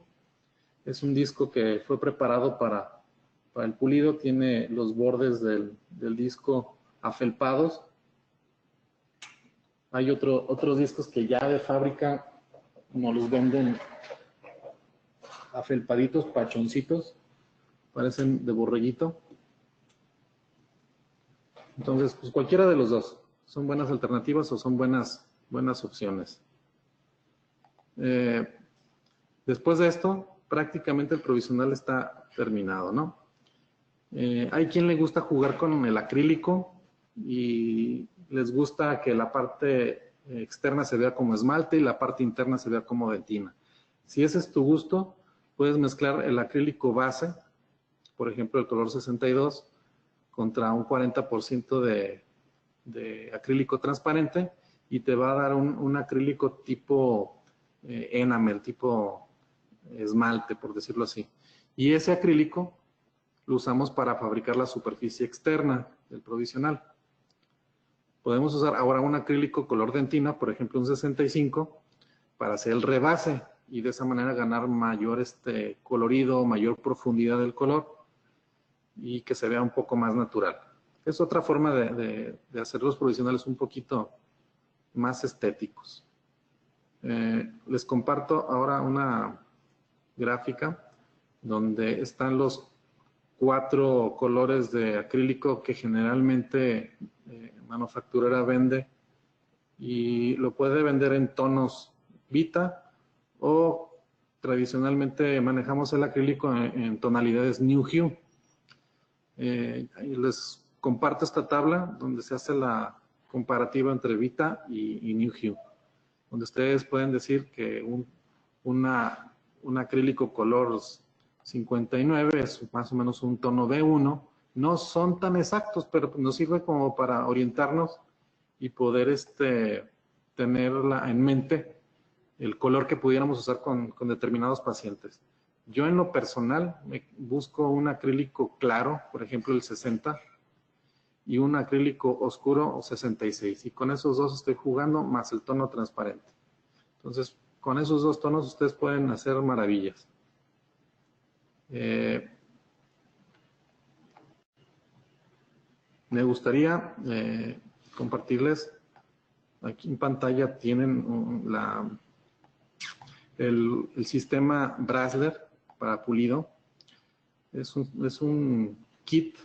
B: Es un disco que fue preparado para el pulido, tiene los bordes del disco afelpados. Hay otros discos que ya de fábrica nos los venden afelpaditos, pachoncitos, parecen de borreguito. Entonces, pues cualquiera de los dos son buenas alternativas o son buenas opciones. Después de esto, prácticamente el provisional está terminado, ¿no? Hay quien le gusta jugar con el acrílico y les gusta que la parte externa se vea como esmalte y la parte interna se vea como dentina. Si ese es tu gusto, puedes mezclar el acrílico base, por ejemplo el color 62, contra un 40% de acrílico transparente, y te va a dar un acrílico tipo enamel, tipo esmalte, por decirlo así. Y ese acrílico lo usamos para fabricar la superficie externa del provisional. Podemos usar ahora un acrílico color dentina, por ejemplo un 65, para hacer el rebase y de esa manera ganar mayor colorido, mayor profundidad del color y que se vea un poco más natural. Es otra forma de hacer los provisionales un poquito más estéticos. Les comparto ahora una gráfica donde están los 4 colores de acrílico que generalmente manufacturera vende, y lo puede vender en tonos Vita, o tradicionalmente manejamos el acrílico en tonalidades New Hue. Les comparto esta tabla donde se hace la comparativa entre Vita y New Hue, donde ustedes pueden decir que un acrílico color 59 es más o menos un tono B1. No son tan exactos, pero nos sirve como para orientarnos y poder tenerla en mente el color que pudiéramos usar con determinados pacientes. Yo en lo personal busco un acrílico claro, por ejemplo el 60, y un acrílico oscuro 66, y con esos dos estoy jugando, más el tono transparente. Entonces, con esos dos tonos ustedes pueden hacer maravillas. Me gustaría compartirles, aquí en pantalla tienen el sistema Brasler para pulido. Es un kit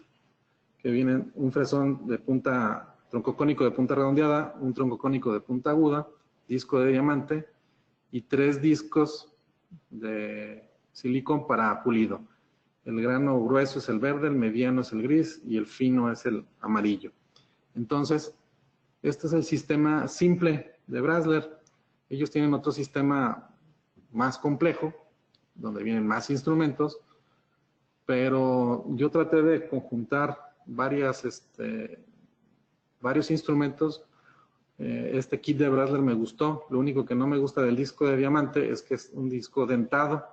B: que viene un fresón de punta, tronco cónico de punta redondeada, un tronco cónico de punta aguda, disco de diamante y 3 discos de silicón para pulido. El grano grueso es el verde, el mediano es el gris y el fino es el amarillo. Entonces, este es el sistema simple de Brasler. Ellos tienen otro sistema más complejo, donde vienen más instrumentos, pero yo traté de conjuntar varios instrumentos. Este kit de Brasler me gustó. Lo único que no me gusta del disco de diamante es que es un disco dentado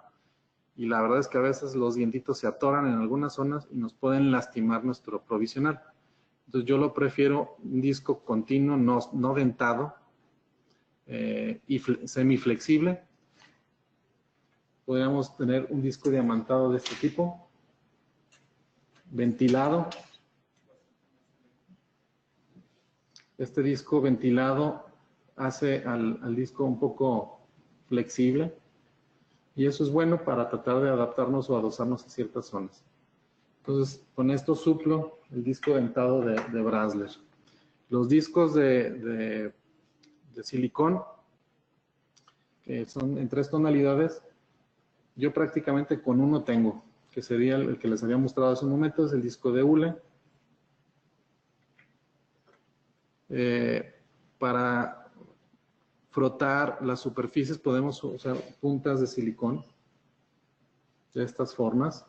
B: y la verdad es que a veces los dientitos se atoran en algunas zonas y nos pueden lastimar nuestro provisional. Entonces yo lo prefiero un disco continuo, no dentado y semiflexible. Podríamos tener un disco diamantado de este tipo, ventilado. Este disco ventilado hace al disco un poco flexible y eso es bueno para tratar de adaptarnos o adosarnos a ciertas zonas. Entonces, con esto suplo el disco dentado de Brasler. Los discos de silicón, que son en 3 tonalidades, yo prácticamente con uno tengo, que sería el que les había mostrado hace un momento, es el disco de hule. Para frotar las superficies podemos usar puntas de silicón de estas formas,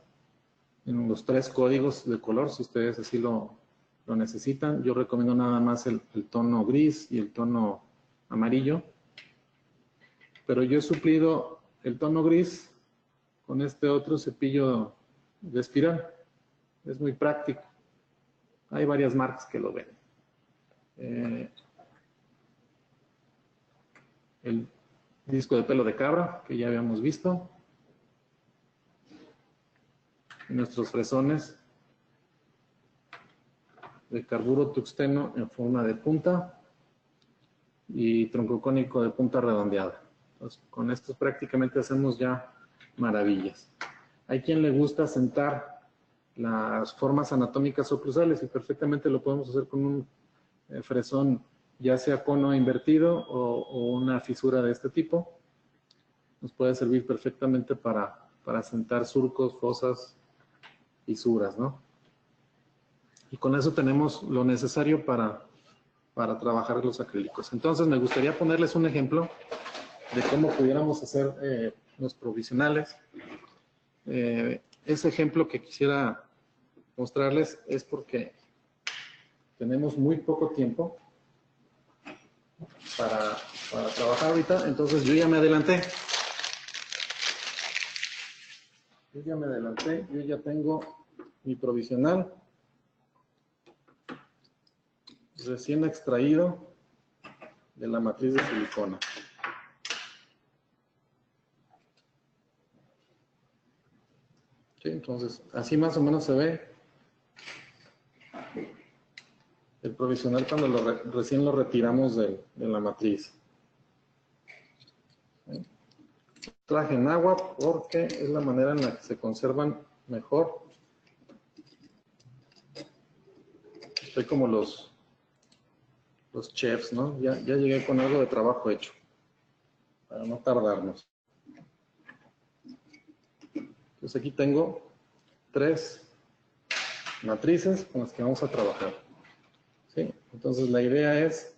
B: en los 3 códigos de color, si ustedes así lo necesitan. Yo recomiendo nada más el tono gris y el tono amarillo, pero yo he suplido el tono gris con este otro cepillo de espiral. Es muy práctico. Hay varias marcas que lo venden. El disco de pelo de cabra, que ya habíamos visto. Y nuestros fresones de carburo tuxteno en forma de punta y tronco cónico de punta redondeada. Entonces, con estos prácticamente hacemos ya maravillas. Hay quien le gusta sentar las formas anatómicas oclusales y perfectamente lo podemos hacer con un fresón, ya sea cono invertido o una fisura de este tipo. Nos puede servir perfectamente para sentar surcos, fosas, fisuras, ¿no? Y con eso tenemos lo necesario para trabajar los acrílicos. Entonces me gustaría ponerles un ejemplo de cómo pudiéramos hacer los provisionales. Ese ejemplo que quisiera mostrarles es porque tenemos muy poco tiempo para trabajar ahorita, entonces yo ya me adelanté. Yo ya tengo mi provisional recién extraído de la matriz de silicona. ¿Sí? Entonces, así más o menos se ve el provisional cuando recién lo retiramos de la matriz. ¿Sí? Traje en agua porque es la manera en la que se conservan mejor. Estoy como los chefs, ¿no? Ya llegué con algo de trabajo hecho, para no tardarnos. Entonces aquí tengo 3 matrices con las que vamos a trabajar. ¿Sí? Entonces la idea es,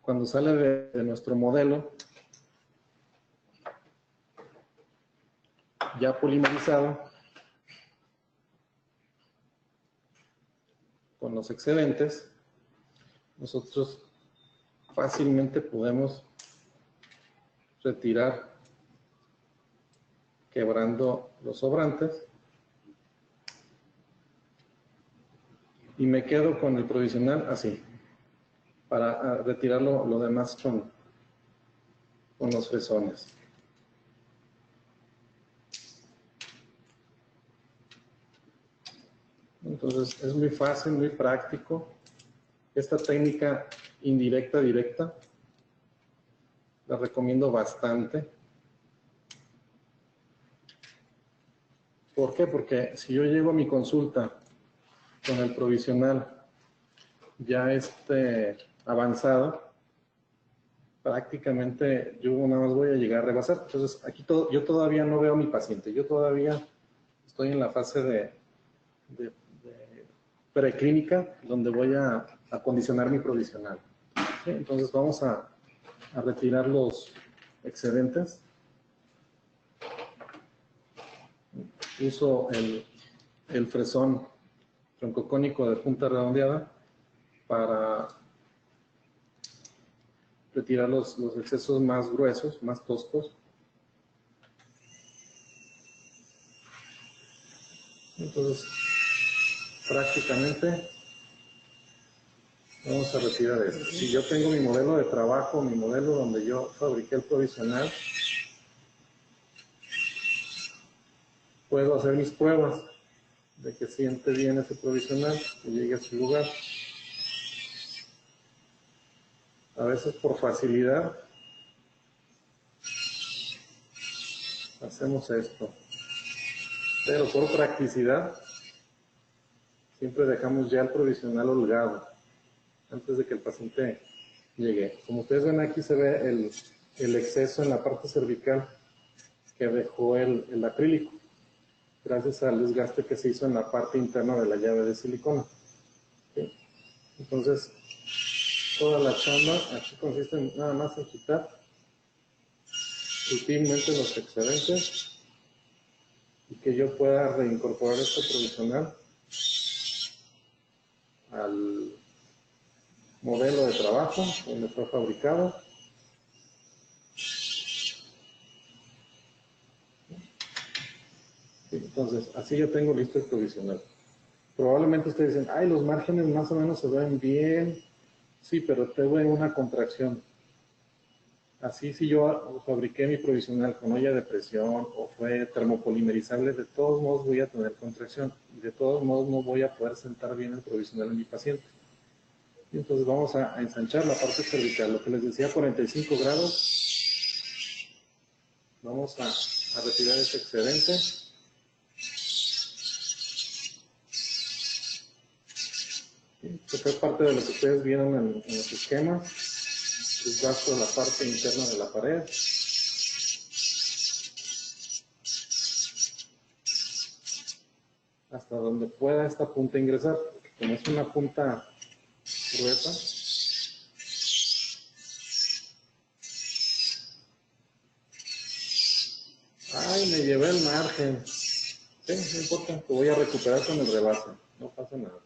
B: cuando sale de nuestro modelo, ya polimerizado, con los excedentes, nosotros fácilmente podemos retirar quebrando los sobrantes y me quedo con el provisional así, para retirar lo demás con los fresones. Entonces es muy fácil, muy práctico. Esta técnica indirecta, directa, la recomiendo bastante. ¿Por qué? Porque si yo llego a mi consulta con el provisional ya avanzado, prácticamente yo nada más voy a llegar a rebasar. Entonces aquí yo todavía no veo a mi paciente, yo todavía estoy en la fase de preclínica, donde voy a acondicionar mi provisional. ¿Sí? Entonces vamos a retirar los excedentes. Uso el fresón troncocónico de punta redondeada para retirar los excesos más gruesos, más toscos. Entonces, prácticamente vamos a retirar esto. Si yo tengo mi modelo de trabajo, mi modelo donde yo fabriqué el provisional, puedo hacer mis pruebas de que siente bien ese provisional y llegue a su lugar. A veces por facilidad hacemos esto, pero por practicidad siempre dejamos ya el provisional holgado antes de que el paciente llegue. Como ustedes ven, aquí se ve el exceso en la parte cervical que dejó el acrílico, gracias al desgaste que se hizo en la parte interna de la llave de silicona. ¿Sí? Entonces, toda la chamba aquí consiste en nada más en quitar sutilmente los excedentes y que yo pueda reincorporar este provisional al modelo de trabajo donde fue fabricado. Entonces, así yo tengo listo el provisional. Probablemente ustedes dicen, ay, los márgenes más o menos se ven bien. Sí, pero tuve una contracción. Así, si yo fabriqué mi provisional con olla de presión o fue termopolimerizable, de todos modos voy a tener contracción. Y de todos modos no voy a poder sentar bien el provisional en mi paciente. Y entonces vamos a ensanchar la parte cervical. Lo que les decía, 45 grados. Vamos a retirar ese excedente. Esto fue parte de lo que ustedes vieron en los esquemas. Desgasto de la parte interna de la pared. Hasta donde pueda esta punta ingresar. Como es una punta gruesa, ay, me llevé el margen. Sí, no importa, lo voy a recuperar con el rebase. No pasa nada.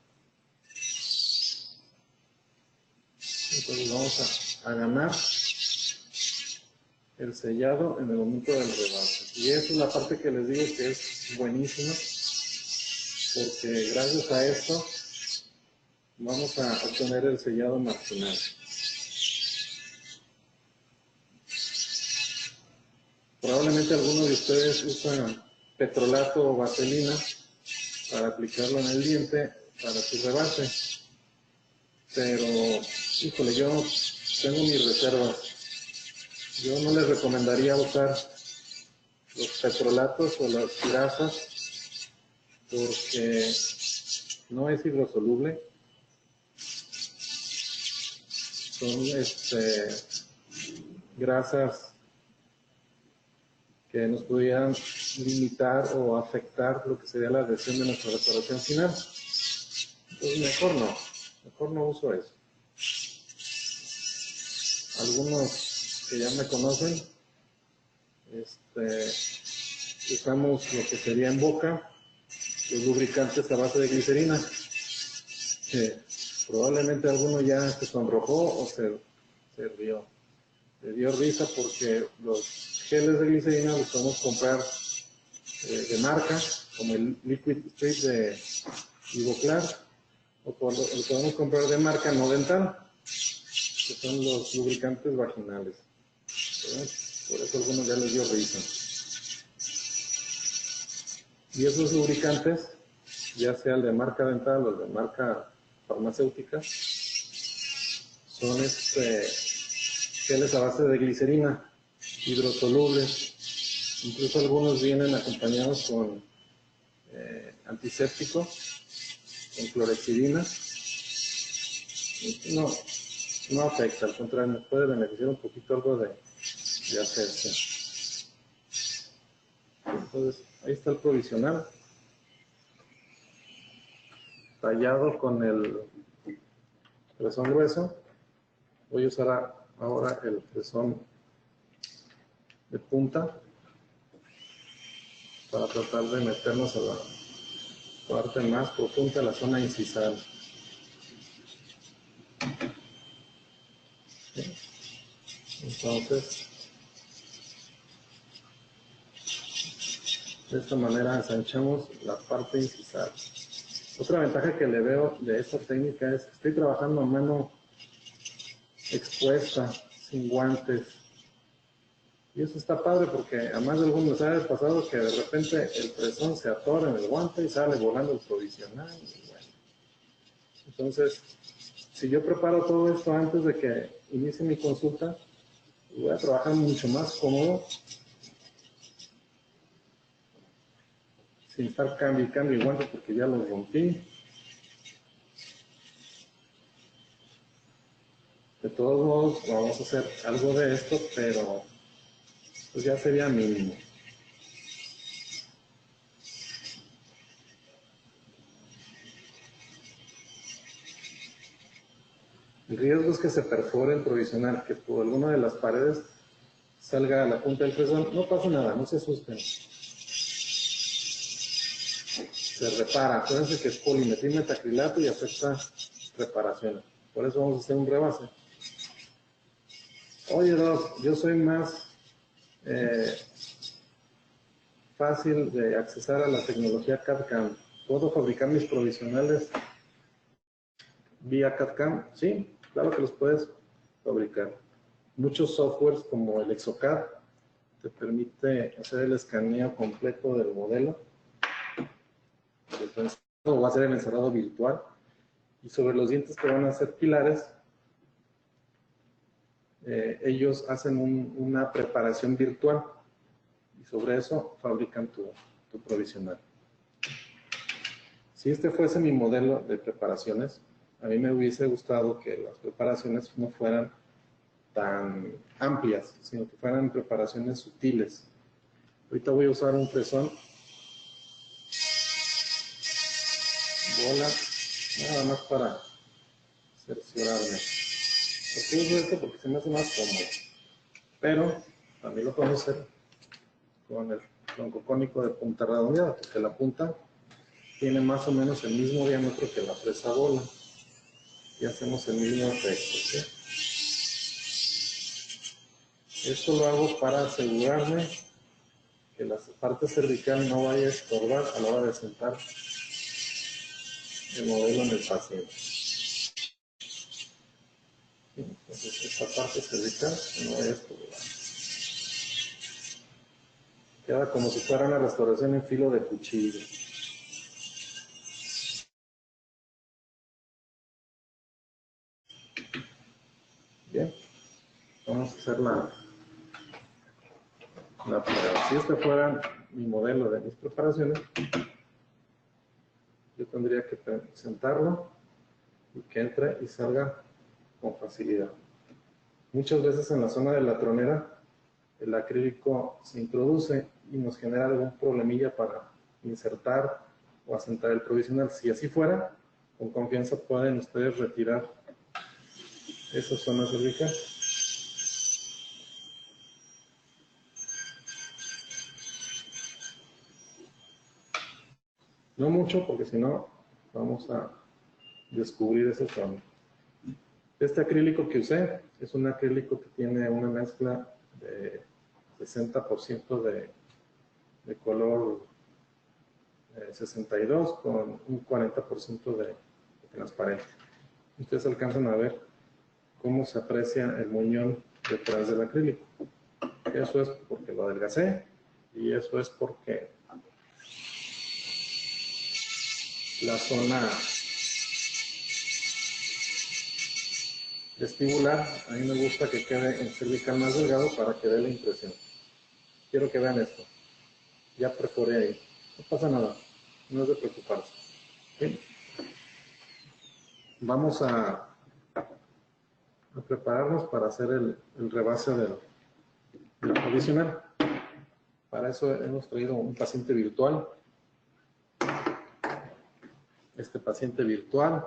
B: Entonces vamos a ganar el sellado en el momento del rebase. Y esa es la parte que les digo que es buenísima, porque gracias a esto vamos a obtener el sellado marginal. Probablemente algunos de ustedes usan petrolato o vaselina para aplicarlo en el diente para su rebase. Pero, híjole, yo tengo mis reservas. Yo no les recomendaría usar los petrolatos o las grasas porque no es hidrosoluble. Son grasas que nos pudieran limitar o afectar lo que sería la adhesión de nuestra restauración final. Entonces mejor no uso eso. Algunos que ya me conocen, usamos lo que sería en boca, los lubricantes a base de glicerina. Probablemente alguno ya se sonrojó o se rió. Le dio risa porque los geles de glicerina los podemos comprar de marca, como el Liquid Street de Ivoclar, o lo podemos comprar de marca no dental, que son los lubricantes vaginales. Por eso a algunos ya les dio risa. Y esos lubricantes, ya sea el de marca dental o el de marca farmacéutica, son geles a base de glicerina, hidrosolubles. Incluso algunos vienen acompañados con antiséptico, con clorexidina. No afecta, al contrario, nos puede beneficiar un poquito algo de hacerse. Entonces, ahí está el provisional, tallado con el fresón grueso. Voy a usar ahora el fresón de punta para tratar de meternos a la parte más profunda de la zona incisal. Entonces, De esta manera ensanchamos la parte incisal. Otra ventaja que le veo de esta técnica es que estoy trabajando a mano expuesta, sin guantes. Y eso está padre porque a más de algunos les ha pasado que de repente el fresón se atora en el guante y sale volando el provisional. Y bueno. Entonces, si yo preparo todo esto antes de que inicie mi consulta, voy a trabajar mucho más cómodo, sin estar cambio y cambio guantes porque ya los rompí. De todos modos, vamos a hacer algo de esto, pero pues ya sería mínimo. El riesgo es que se perfore el provisional, que por alguna de las paredes salga a la punta del fresón. No pasa nada, no se asusten. Se repara. Acuérdense que es polimetilmetacrilato y afecta reparaciones. Por eso vamos a hacer un rebase. Oye, Doc, yo soy más fácil de accesar a la tecnología CAD-CAM. ¿Puedo fabricar mis provisionales vía CAD-CAM? Sí, claro que los puedes fabricar. Muchos softwares como el Exocad te permite hacer el escaneo completo del modelo. O va a ser el encerrado virtual. Y sobre los dientes que van a ser pilares, ellos hacen una preparación virtual y sobre eso fabrican tu provisional. Si este fuese mi modelo de preparaciones, a mí me hubiese gustado que las preparaciones no fueran tan amplias, sino que fueran preparaciones sutiles. Ahorita voy a usar un fresón, bola, nada más para cerciorarme. ¿Por qué uso esto? Porque se me hace más cómodo. Pero también lo podemos hacer con el tronco cónico de punta redondeada, porque la punta tiene más o menos el mismo diámetro que la fresa bola. Y hacemos el mismo efecto, ¿sí? Esto lo hago para asegurarme que la parte cervical no vaya a estorbar a la hora de sentar el modelo en el paciente. Entonces, esta parte cervical no vaya a estorbar. Queda como si fuera una restauración en filo de cuchillo. Bien, vamos a hacer la prueba. Si este fuera mi modelo de mis preparaciones, yo tendría que sentarlo y que entre y salga con facilidad. Muchas veces en la zona de la tronera el acrílico se introduce y nos genera algún problemilla para insertar o asentar el provisional. Si así fuera, con confianza pueden ustedes retirar esa zona cervical. No mucho, porque si no vamos a descubrir ese zona. Este acrílico que usé es un acrílico que tiene una mezcla de 60% de color 62 con un 40% de transparente. Ustedes alcanzan a ver cómo se aprecia el muñón detrás del acrílico. Eso es porque lo adelgacé y eso es porque la zona vestibular, a mí me gusta que quede en cervical más delgado para que dé la impresión. Quiero que vean esto. Ya perforé ahí. No pasa nada. No es de preocuparse. ¿Sí? Vamos a prepararnos para hacer el rebase del provisional. Para eso hemos traído un paciente virtual. Este paciente virtual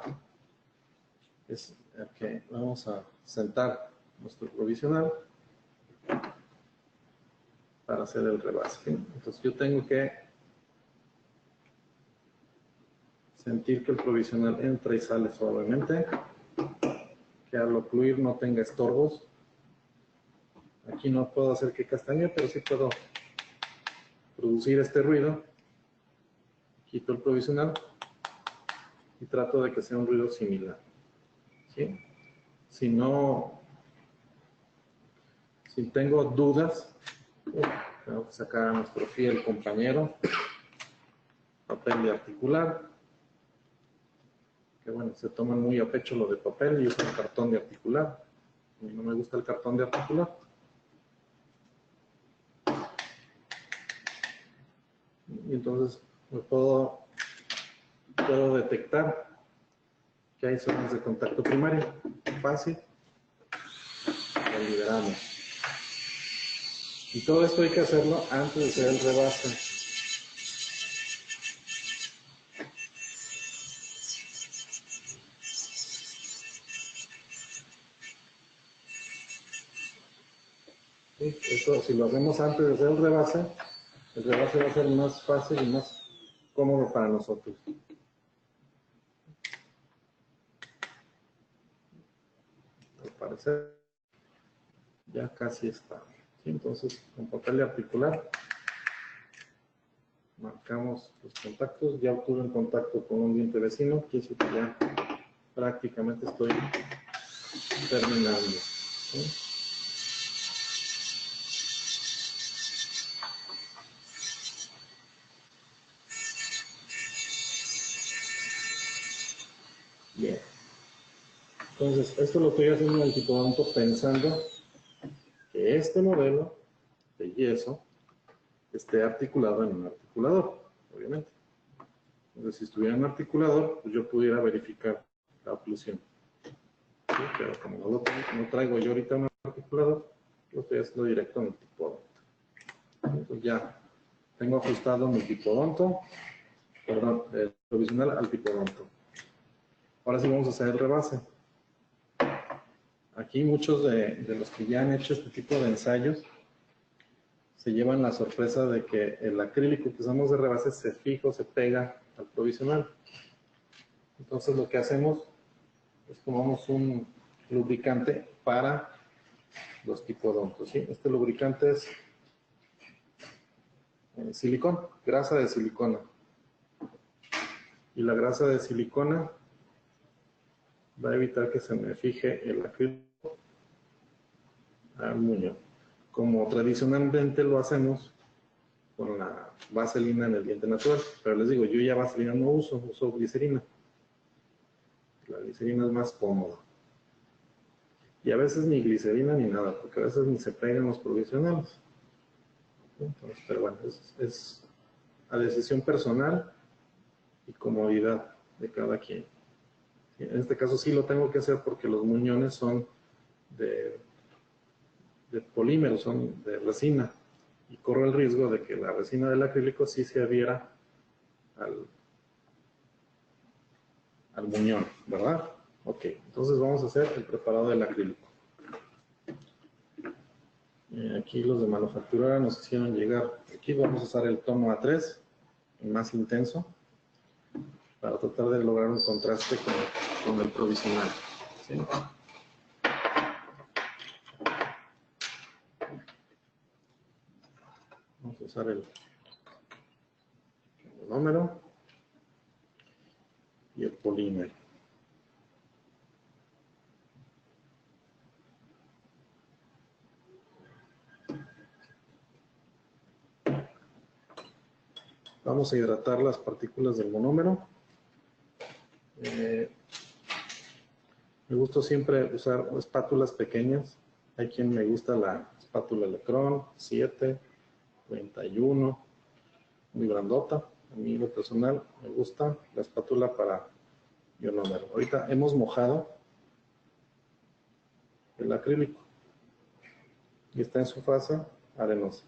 B: es el que vamos a sentar nuestro provisional para hacer el rebase. Entonces yo tengo que sentir que el provisional entra y sale suavemente, que al ocluir no tenga estorbos. Aquí no puedo hacer que castañe, pero sí puedo producir este ruido, quito el provisional y trato de que sea un ruido similar. ¿Sí? Si tengo dudas, tengo que sacar a nuestro fiel compañero, papel de articular, que bueno, se toman muy a pecho lo de papel y usan cartón de articular. A mí no me gusta el cartón de articular. Y entonces puedo detectar que hay zonas de contacto primario. Fácil. Lo liberamos. Y todo esto hay que hacerlo antes de hacer el rebase. ¿Sí? Esto, si lo hacemos antes de hacer el rebase va a ser más fácil y más cómodo para nosotros. Al parecer, ya casi está. ¿Sí? Entonces, con papel de articular, marcamos los contactos. Ya obtuve un contacto con un diente vecino, quiere decir que ya prácticamente estoy terminando. ¿Sí? Bien. Entonces, esto lo estoy haciendo en el tipodonto pensando que este modelo de yeso esté articulado en un articulador, obviamente. Entonces, si estuviera en un articulador, pues yo pudiera verificar la oclusión. ¿Sí? Pero como no traigo yo ahorita un articulador, lo estoy haciendo directo en el tipodonto. Entonces ya tengo ajustado mi tipodonto, perdón, el provisional al tipodonto. Ahora sí vamos a hacer el rebase. Aquí muchos de los que ya han hecho este tipo de ensayos se llevan la sorpresa de que el acrílico que usamos de rebase se fija o se pega al provisional. Entonces lo que hacemos es tomamos un lubricante para los tipodontos. ¿Sí? Este lubricante es silicón, grasa de silicona. Y la grasa de silicona va a evitar que se me fije el acrílico al muñón. Como tradicionalmente lo hacemos con la vaselina en el diente natural. Pero les digo, yo ya vaselina no uso glicerina. La glicerina es más cómoda. Y a veces ni glicerina ni nada, porque a veces ni se pegan los provisionales. Entonces, pero bueno, es a decisión personal y comodidad de cada quien. En este caso sí lo tengo que hacer porque los muñones son de polímero, son de resina. Y corro el riesgo de que la resina del acrílico sí se adhiera al muñón, ¿verdad? Ok, entonces vamos a hacer el preparado del acrílico. Aquí los de manufacturera nos hicieron llegar. Aquí vamos a usar el tono A3, el más intenso, para tratar de lograr un contraste con el provisional. ¿Sí? Vamos a usar el monómero y el polímero. Vamos a hidratar las partículas del monómero. Me gusta siempre usar espátulas pequeñas. Hay quien me gusta la espátula Lecron 7, 31, muy grandota. A mí, lo personal, me gusta la espátula para ionómero. Ahorita hemos mojado el acrílico y está en su fase arenosa.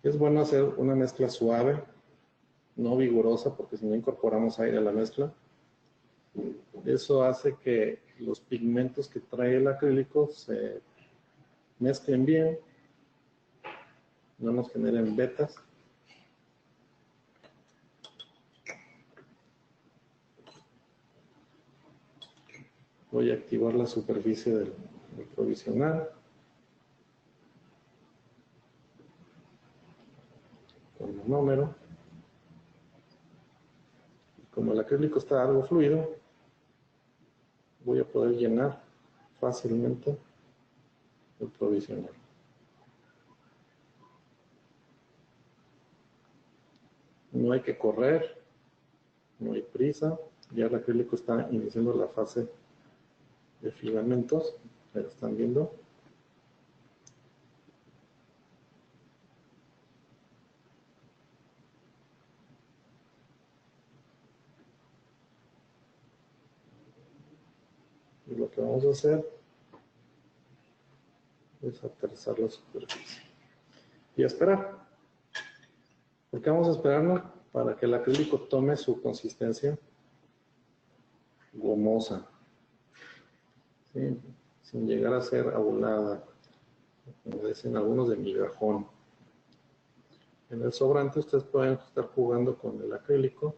B: Es bueno hacer una mezcla suave, no vigorosa, porque si no incorporamos aire a la mezcla, eso hace que los pigmentos que trae el acrílico se mezclen bien, no nos generen vetas. Voy a activar la superficie del provisional. monómero. Y como el acrílico está algo fluido, voy a poder llenar fácilmente el provisional. No hay que correr, no hay prisa, ya el acrílico está iniciando la fase de filamentos, ahí lo están viendo. Y lo que vamos a hacer es aterrizar la superficie y a esperar. ¿Por qué vamos a esperarnos? Para que el acrílico tome su consistencia gomosa, ¿sí? Sin llegar a ser abulada, como dicen algunos, de migajón. En el sobrante ustedes pueden estar jugando con el acrílico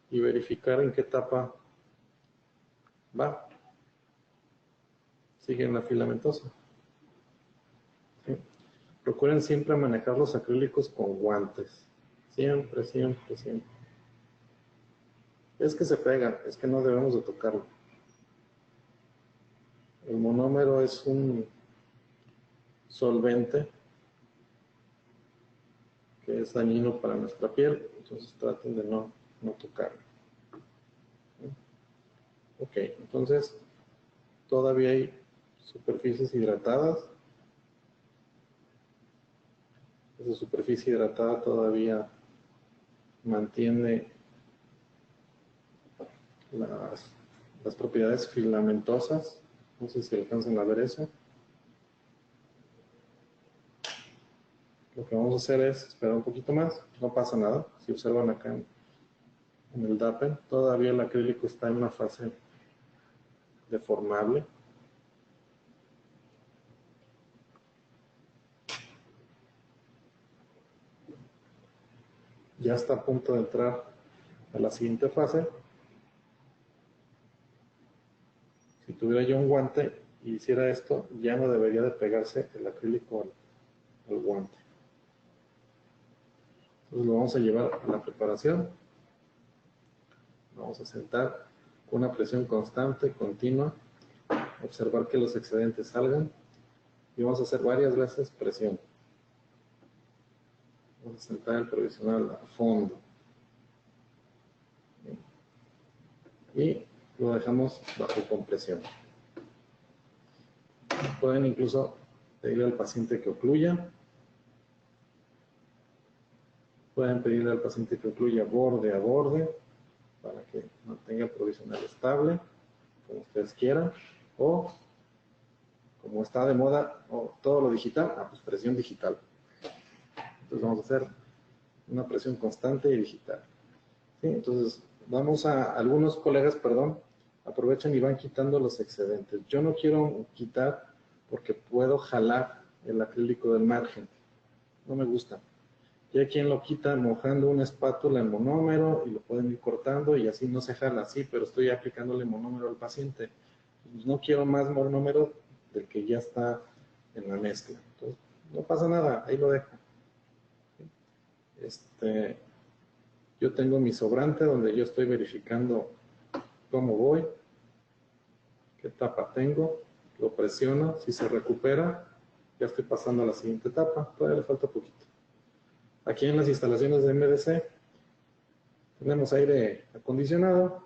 B: y verificar en qué etapa va. Sigue en la filamentosa. ¿Sí? Procuren siempre manejar los acrílicos con guantes. Siempre, siempre, siempre. Es que se pegan, es que no debemos de tocarlo. El monómero es un solvente que es dañino para nuestra piel, entonces traten de no tocarlo. Ok, entonces todavía hay superficies hidratadas. Esa superficie hidratada todavía mantiene las propiedades filamentosas. No sé si alcanzan a ver eso. Lo que vamos a hacer es esperar un poquito más, no pasa nada. Si observan acá en el DAPEN, todavía el acrílico está en una fase deformable. Ya está a punto de entrar a la siguiente fase. Si tuviera yo un guante y hiciera esto, ya no debería de pegarse el acrílico al guante. Entonces lo vamos a llevar a la preparación. Vamos a sentar con una presión constante, continua, observar que los excedentes salgan y vamos a hacer varias veces presión. Vamos a sentar el provisional a fondo. Y lo dejamos bajo compresión. Pueden incluso pedirle al paciente que ocluya. Pueden pedirle al paciente que ocluya borde a borde para que mantenga el provisional estable, como ustedes quieran. O, como está de moda, todo lo digital, pues presión digital. Entonces vamos a hacer una presión constante y digital. ¿Sí? Entonces algunos colegas, aprovechan y van quitando los excedentes. Yo no quiero quitar porque puedo jalar el acrílico del margen. No me gusta. Y hay quien lo quita mojando una espátula en monómero y lo pueden ir cortando y así no se jala así, pero estoy aplicándole monómero al paciente. No quiero más monómero del que ya está en la mezcla. Entonces, no pasa nada, ahí lo dejo. Yo tengo mi sobrante donde yo estoy verificando cómo voy, qué etapa tengo, lo presiono, si se recupera, ya estoy pasando a la siguiente etapa, todavía le falta poquito. Aquí en las instalaciones de MDC tenemos aire acondicionado,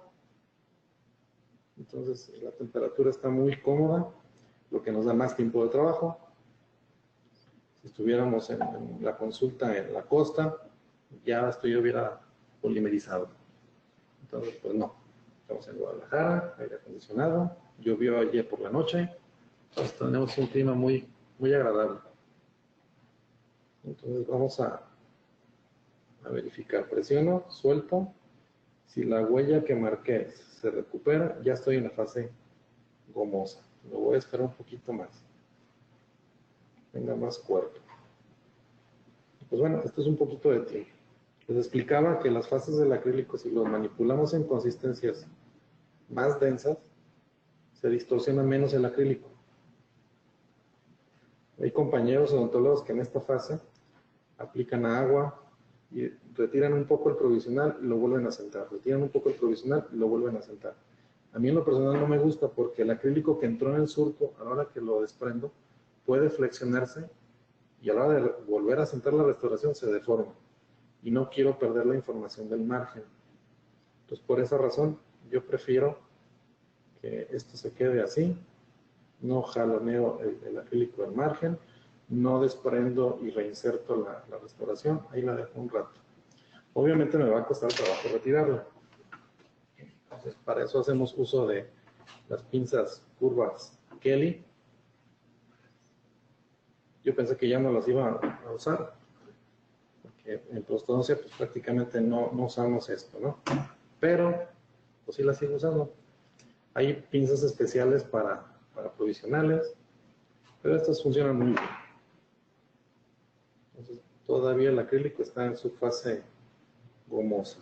B: entonces la temperatura está muy cómoda, lo que nos da más tiempo de trabajo. Si estuviéramos en la consulta en la costa, ya esto ya hubiera polimerizado. Entonces, pues no. Estamos en Guadalajara, aire acondicionado, llovió ayer por la noche, entonces tenemos un clima muy, muy agradable. Entonces vamos a verificar, presiono, suelto, si la huella que marqué se recupera, ya estoy en la fase gomosa. Lo voy a esperar un poquito más, tenga más cuerpo. Pues bueno, esto es un poquito de tiempo. Les explicaba que las fases del acrílico, si los manipulamos en consistencias más densas, se distorsiona menos el acrílico. Hay compañeros odontólogos que en esta fase aplican agua y retiran un poco el provisional y lo vuelven a sentar, retiran un poco el provisional y lo vuelven a sentar. A mí en lo personal no me gusta porque el acrílico que entró en el surco, a la hora que lo desprendo, puede flexionarse y a la hora de volver a sentar la restauración se deforma. Y no quiero perder la información del margen. Entonces, por esa razón, yo prefiero que esto se quede así. No jaloneo el acrílico del margen, no desprendo y reinserto la restauración, ahí la dejo un rato. Obviamente me va a costar trabajo retirarla. Entonces, para eso hacemos uso de las pinzas curvas Kelly. Yo pensé que ya no las iba a usar, porque en prostodoncia pues prácticamente no usamos esto, ¿no? Pero, pues sí las sigo usando. Hay pinzas especiales para provisionales, pero estas funcionan muy bien. Entonces, todavía el acrílico está en su fase gomosa.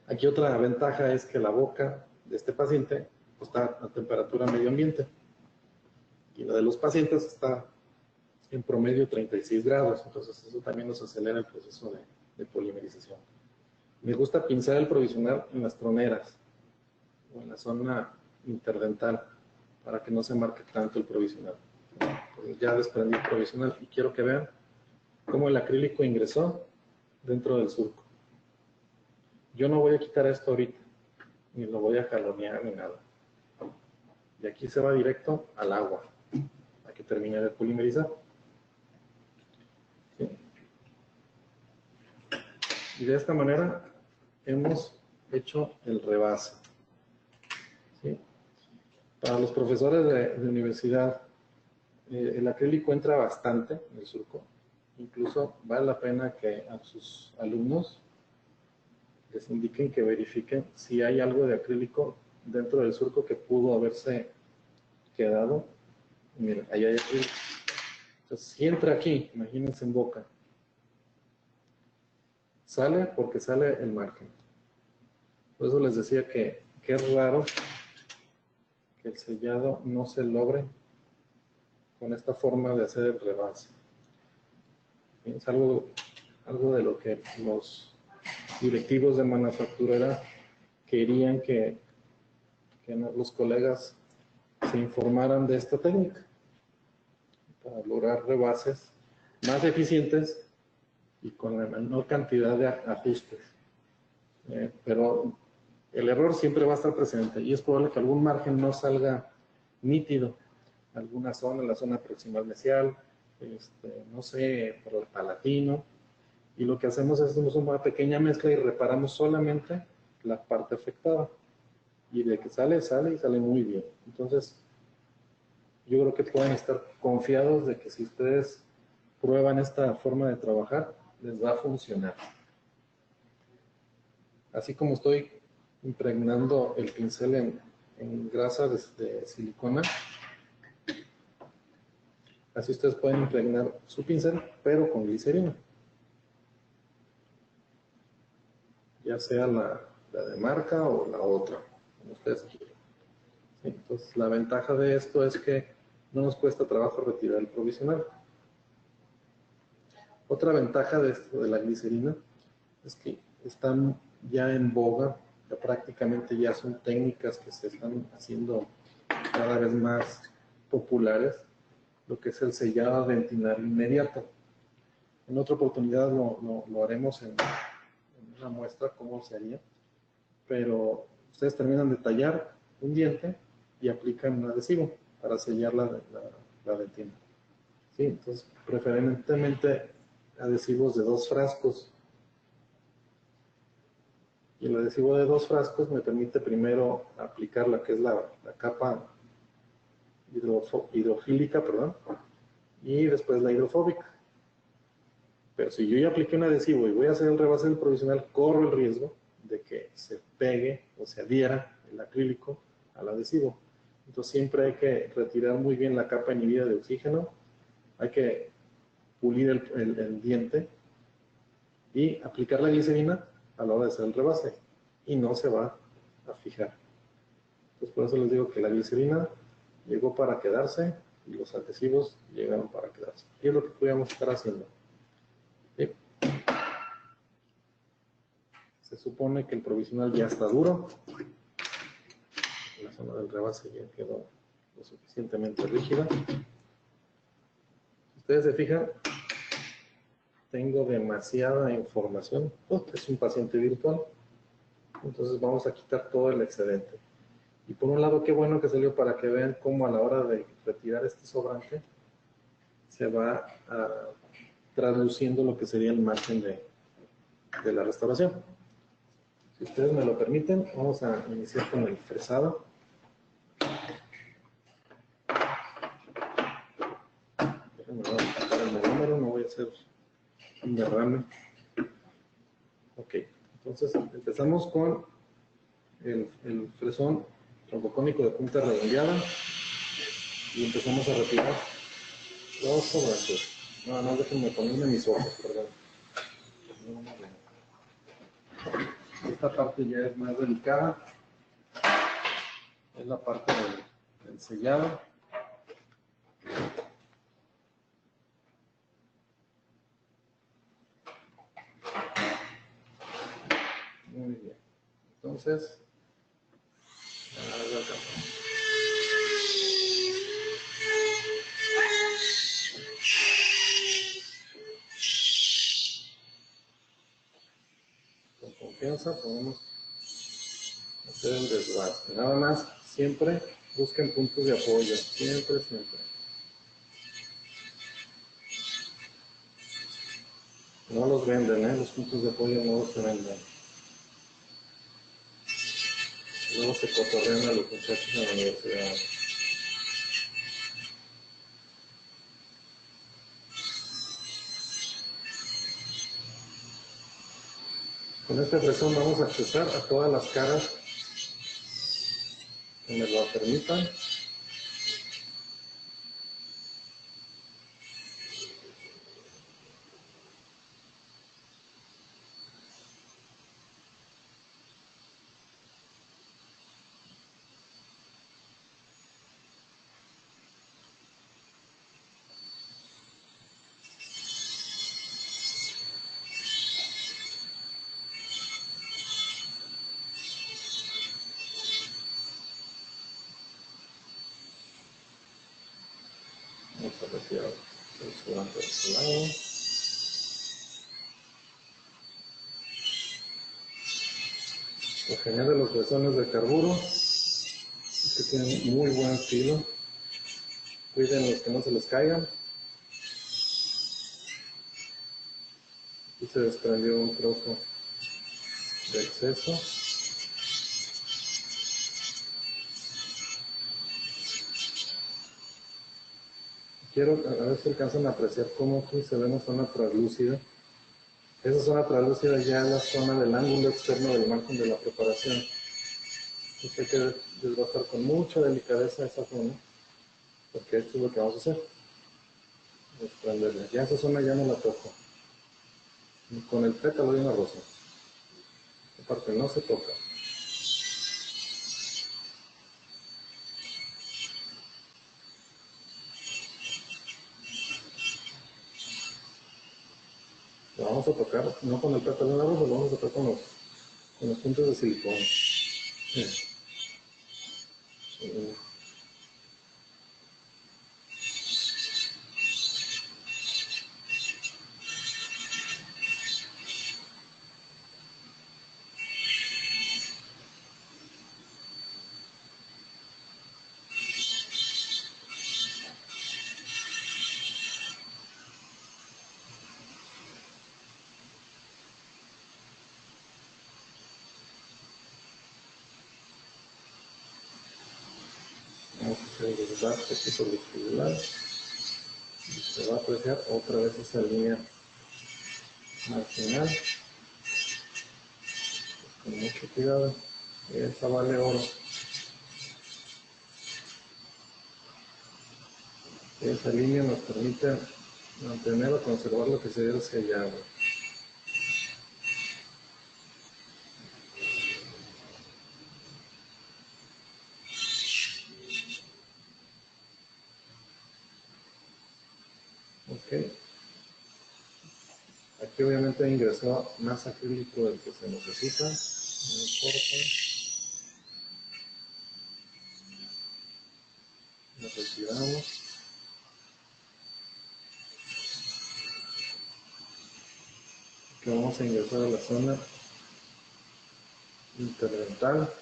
B: Aquí otra ventaja es que la boca de este paciente está a temperatura medio ambiente y la de los pacientes está en promedio 36 grados, entonces eso también nos acelera el proceso de polimerización. Me gusta pinzar el provisional en las troneras o en la zona interdental para que no se marque tanto el provisional. Entonces ya desprendí el provisional y quiero que vean cómo el acrílico ingresó dentro del surco. Yo no voy a quitar esto ahorita, ni lo voy a jalonear ni nada. Y aquí se va directo al agua, a que termine de polimerizar. ¿Sí? Y de esta manera hemos hecho el rebase. ¿Sí? Para los profesores de universidad, el acrílico entra bastante en el surco. Incluso vale la pena que a sus alumnos les indiquen que verifiquen si hay algo de acrílico dentro del surco que pudo haberse quedado. Miren, ahí hay acrílico. Entonces, si entra aquí, imagínense en boca, sale porque sale el margen. Por eso les decía que es raro que el sellado no se logre con esta forma de hacer el rebase. Es algo de lo que los directivos de manufacturera querían que los colegas se informaran de esta técnica para lograr rebases más eficientes y con la menor cantidad de ajustes. Pero el error siempre va a estar presente y es probable que algún margen no salga nítido, alguna zona, la zona proximal mesial, no sé, por el palatino, y lo que hacemos es una pequeña mezcla y reparamos solamente la parte afectada. Y de que sale, sale y sale muy bien. Entonces, yo creo que pueden estar confiados de que si ustedes prueban esta forma de trabajar, les va a funcionar. Así como estoy impregnando el pincel en grasa de silicona, así ustedes pueden impregnar su pincel, pero con glicerina. Ya sea la de marca o la otra, como ustedes quieran. Entonces, la ventaja de esto es que no nos cuesta trabajo retirar el provisional. Otra ventaja de esto de la glicerina es que están ya en boga, ya prácticamente ya son técnicas que se están haciendo cada vez más populares, lo que es el sellado dentinario inmediato. En otra oportunidad lo haremos en una muestra cómo se haría, pero ustedes terminan de tallar un diente y aplican un adhesivo para sellar la dentina. ¿Sí? Entonces, preferentemente adhesivos de 2 frascos. Y el adhesivo de 2 frascos me permite primero aplicar la que es la capa hidrofílica, perdón, y después la hidrofóbica. Pero si yo ya apliqué un adhesivo y voy a hacer el rebase del provisional, corro el riesgo de que se pegue o se adhiera el acrílico al adhesivo. Entonces siempre hay que retirar muy bien la capa inhibida de oxígeno, hay que pulir el diente y aplicar la glicerina a la hora de hacer el rebase y no se va a fijar. Entonces por eso les digo que la glicerina llegó para quedarse y los adhesivos llegaron para quedarse. Y es lo que podríamos estar haciendo. ¿Sí? Se supone que el provisional ya está duro. La zona del rebase ya quedó lo suficientemente rígida. Si ustedes se fijan, tengo demasiada información. Es un paciente virtual. Entonces vamos a quitar todo el excedente. Y por un lado, qué bueno que salió para que vean cómo a la hora de retirar este sobrante se va traduciendo lo que sería el margen de la restauración. Si ustedes me lo permiten, vamos a iniciar con el fresado. Déjenme quitar el melómero, no voy a hacer un derrame. Ok, entonces empezamos con el fresón trombocónico de punta redondeada y empezamos a retirar los sobrantes. No, no, déjenme ponerme mis ojos, perdón. Esta parte ya es más delicada. Es la parte del sellado. Muy bien. Entonces, a ver acá. Con confianza podemos hacer el desgaste. Nada más, siempre busquen puntos de apoyo. Siempre, siempre. No los venden, los puntos de apoyo no los venden. Luego se cotorrean a los muchachos en la universidad. Con este fresón vamos a accesar a todas las caras que me lo permitan. Vamos a retirar el sobrante de este lado. Lo genial de los fresones de carburo es que tienen muy buen filo. Cuiden los que no se les caigan. Aquí se desprendió un trozo de exceso. Quiero a ver si alcanzan a apreciar cómo aquí se ve una zona translúcida. Esa zona translúcida ya es la zona del ángulo externo del margen de la preparación. Así que hay que desbastar con mucha delicadeza esa zona, porque esto es lo que vamos a hacer. Desprenderla. Ya esa zona ya no la toco. Con el pétalo de una rosa. Esta parte no se toca. Lo vamos a tocar, no con el pétalo de una rosa, lo vamos a tocar con los puntos de silicona. Vamos a hacer el desgaste aquí sobre el fibular. Y se va a apreciar otra vez esa línea marginal. Con mucho cuidado. Esa vale oro. Esa línea nos permite mantener o conservar lo que sería el sellado. Ok. Aquí obviamente ingresó más acrílico del que se necesita. No importa. Lo retiramos. Aquí vamos a ingresar a la zona interdental.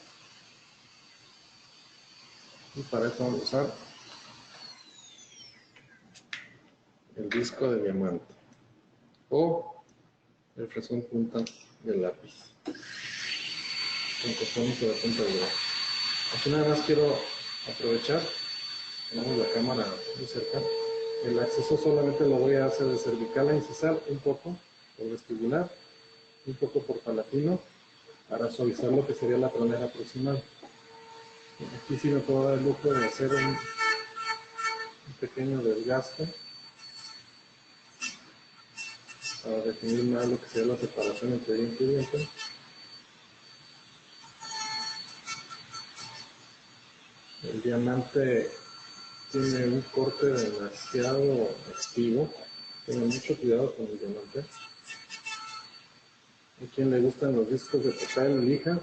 B: Y para eso vamos a usar el disco de diamante o el fresón punta del lápiz. Encostamos a la punta del lápiz. Aquí nada más quiero aprovechar, tenemos la cámara muy cerca. El acceso solamente lo voy a hacer de cervical a incisal, un poco por vestibular, un poco por palatino, para suavizar lo que sería la tronera proximal. Aquí sí me puedo dar el lujo de hacer un pequeño desgaste para definir más lo que sería la separación entre diente y diente. El diamante tiene un corte demasiado activo, tengan mucho cuidado con el diamante. A quien le gustan los discos de papel lija,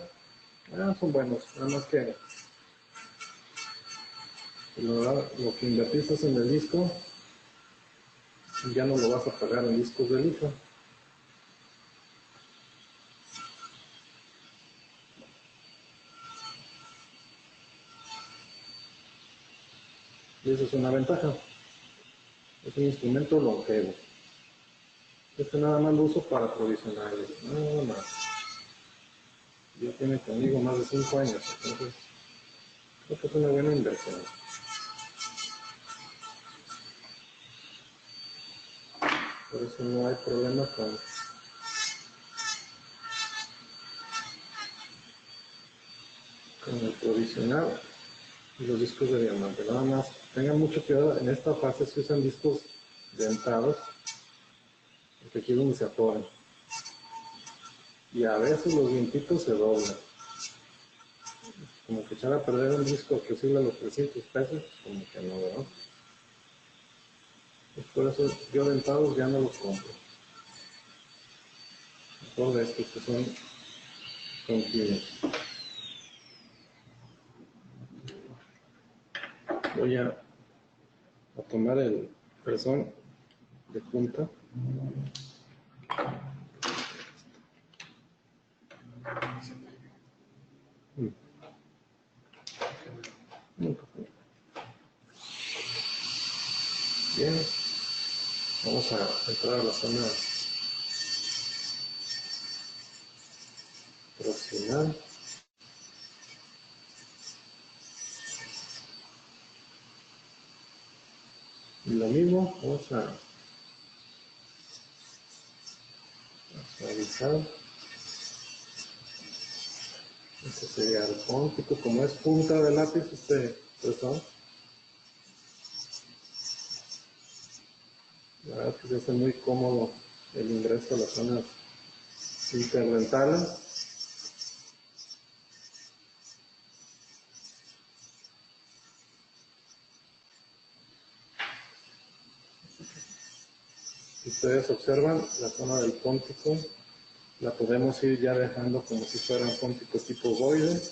B: son buenos, nada más que lo que invertiste en el disco ya no lo vas a pagar en discos de lija. Y eso es una ventaja. Es un instrumento longevo. Este nada más lo uso para provisionales, nada más. Ya tiene conmigo más de 5 años, entonces creo que es una buena inversión. Por eso no hay problema con el provisional y los discos de diamante. Nada más tengan mucho cuidado, en esta fase se usan discos dentados, porque aquí es donde se atoran. Y a veces los dientitos se doblan. Como que echar a perder un disco que oscila los 300 pesos, como que no, ¿verdad? Pues por eso yo dentados ya no los compro. Mejor de estos que son continuos. Voy a tomar el fresón de punta. Bien, vamos a entrar a la zona proximal. Y lo mismo, vamos a suavizar. Este sería el póntico, como es punta de lápiz, este fresón. La verdad es que se hace muy cómodo el ingreso a las zonas interdentales. Si ustedes observan, la zona del póntico la podemos ir ya dejando como si fuera un póntico tipo ovoide.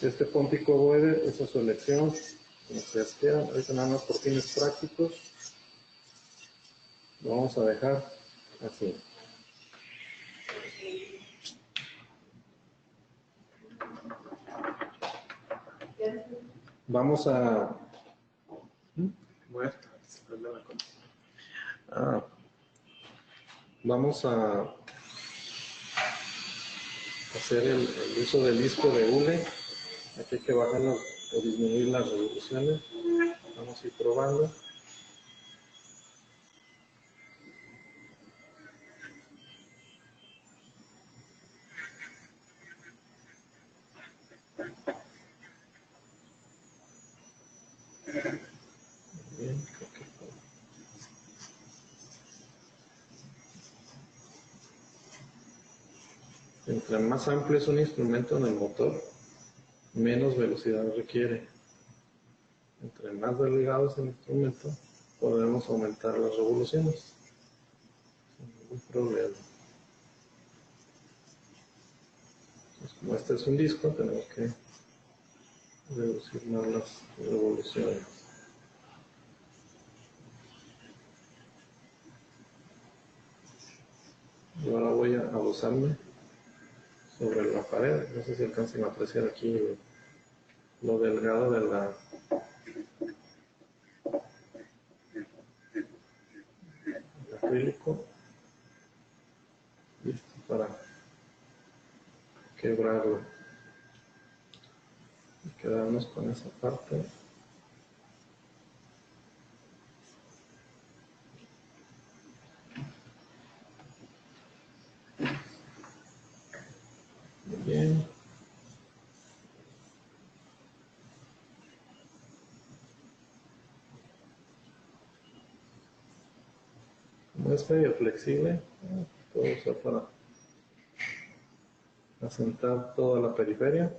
B: Este póntico ovoide es a su elección, como ustedes quieran. Ahorita nada más por fines prácticos lo vamos a dejar así. Vamos a... Vamos a hacer el uso del disco de hule. Aquí hay que bajar o disminuir las revoluciones. Vamos a ir probando. Bien, creo que Entre más amplio es un instrumento en el motor, menos velocidad requiere. Entre más delgado es el instrumento, podemos aumentar las revoluciones sin ningún problema. Entonces, como este es un disco, tenemos que reducir más las revoluciones. Y ahora voy a abusarme sobre la pared. No sé si alcancen a apreciar aquí lo delgado del acrílico. Listo para quebrarlo. Y quedarnos con esa parte. Muy bien. Como es medio flexible, puedo usar para asentar toda la periferia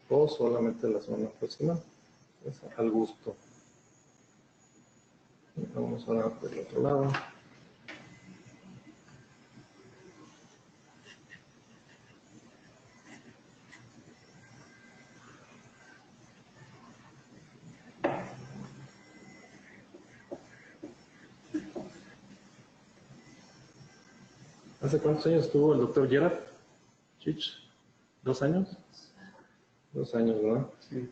B: o solamente la zona proximal. Es al gusto. Y vamos ahora por el otro lado. ¿Hace cuántos años estuvo el doctor Gerard Chich? ¿2 años? 2 años, ¿verdad? Sí.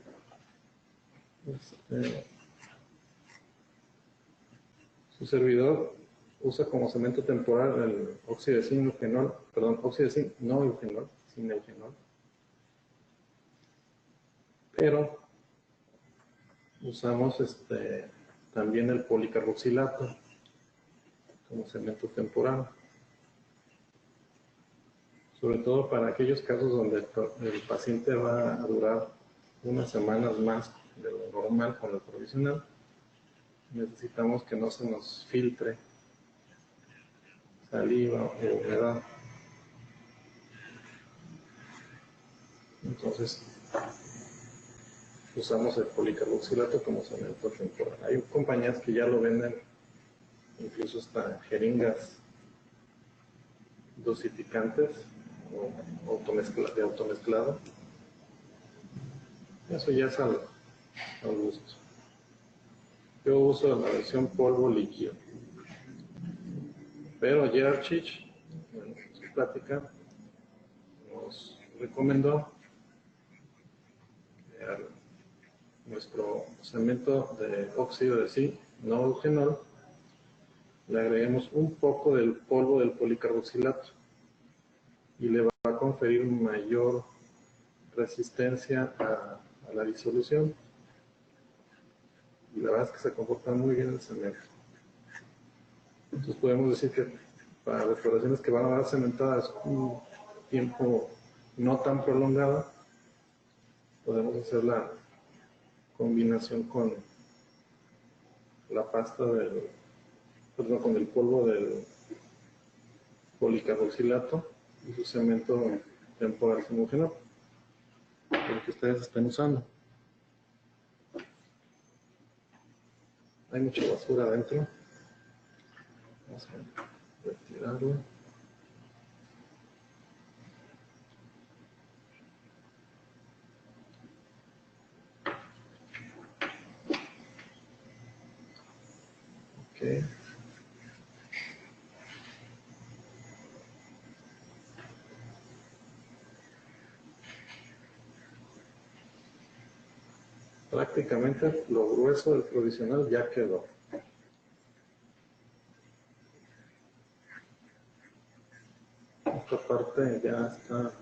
B: Su servidor usa como cemento temporal el óxido de zinc eugenol, perdón, óxido de zinc no eugenol, sin eugenol. Pero usamos también el policarboxilato como cemento temporal. Sobre todo para aquellos casos donde el paciente va a durar unas semanas más de lo normal con el provisional, necesitamos que no se nos filtre saliva o humedad. Entonces, usamos el policarboxilato como cemento temporal. Hay compañías que ya lo venden, incluso hasta jeringas dosificantes o de automezclado. Eso ya es al gusto. Yo uso la versión polvo líquido. Pero Gerard Chich, en su plática, nos recomendó crear nuestro cemento de óxido de zinc, no eugenol. Le agreguemos un poco del polvo del policarboxilato y le va a conferir mayor resistencia a la disolución. Y la verdad es que se comporta muy bien el cemento. Entonces podemos decir que para restauraciones que van a dar cementadas un tiempo no tan prolongado, podemos hacer la combinación con la pasta con el polvo del policarboxilato y su cemento temporal homogéneo, el que ustedes estén usando. Hay mucha basura adentro. Vamos a retirarlo. Ok. Prácticamente lo grueso del provisional ya quedó. Esta parte ya está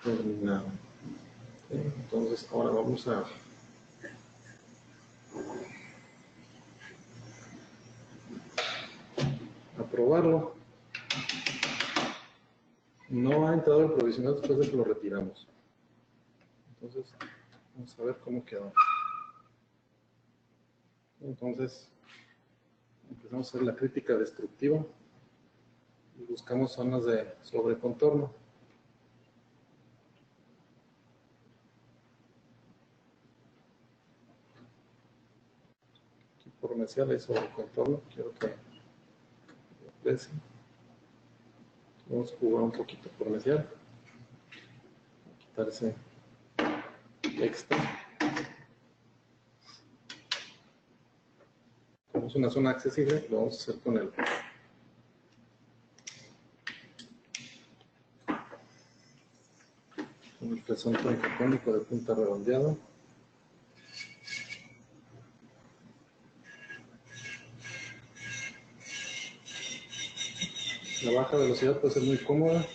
B: terminada. Entonces ahora vamos a probarlo. No ha entrado el provisional después de que lo retiramos. Entonces vamos a ver cómo quedó. Entonces Empezamos a hacer la crítica destructiva y buscamos zonas de sobrecontorno. Aquí por mesial y sobrecontorno, quiero que aprecien. Vamos a jugar un poquito por mesial. Quitar ese extra. Tenemos una zona accesible, lo vamos a hacer con el fresón troncocónico de punta redondeada. La baja velocidad puede ser muy cómoda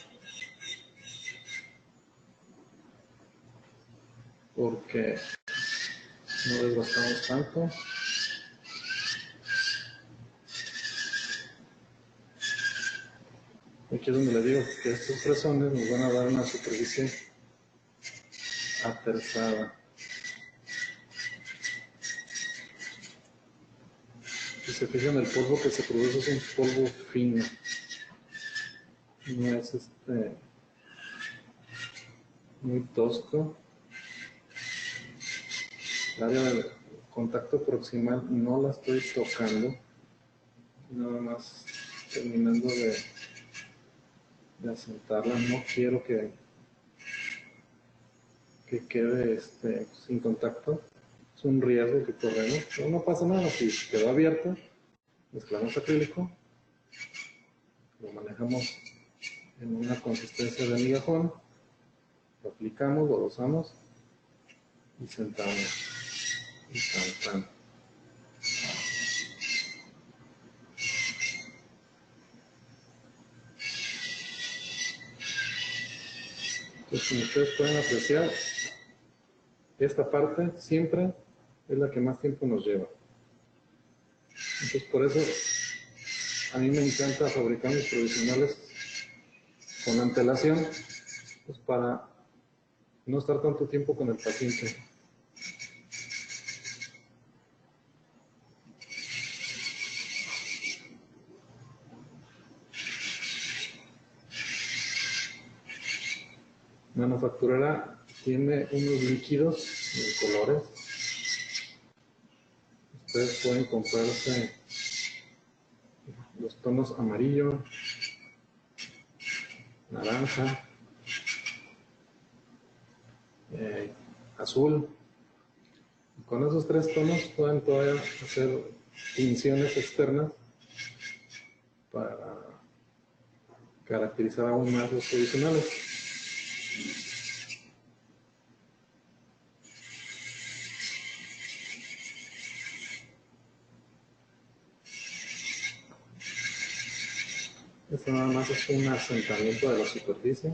B: porque no desgastamos tanto. Aquí es donde le digo que estos fresones nos van a dar una superficie aterzada. Si se fijan, el polvo que se produce es un polvo fino. No es muy tosco. El área del contacto proximal no la estoy tocando. Nada más terminando de asentarla. No quiero que quede sin contacto. Es un riesgo que corremos, pero no pasa nada. Si quedó abierto, mezclamos acrílico, lo manejamos en una consistencia de migajón, lo aplicamos, lo dosamos y sentamos. Y tan. Entonces, como ustedes pueden apreciar, esta parte siempre es la que más tiempo nos lleva. Entonces, por eso a mí me encanta fabricar mis provisionales con antelación, pues para no estar tanto tiempo con el paciente. Manufacturera tiene unos líquidos de colores. Ustedes pueden comprarse los tonos amarillo, naranja, azul. Y con esos tres tonos pueden todavía hacer tinciones externas para caracterizar aún más los provisionales. Esto nada más es un asentamiento de la superficie.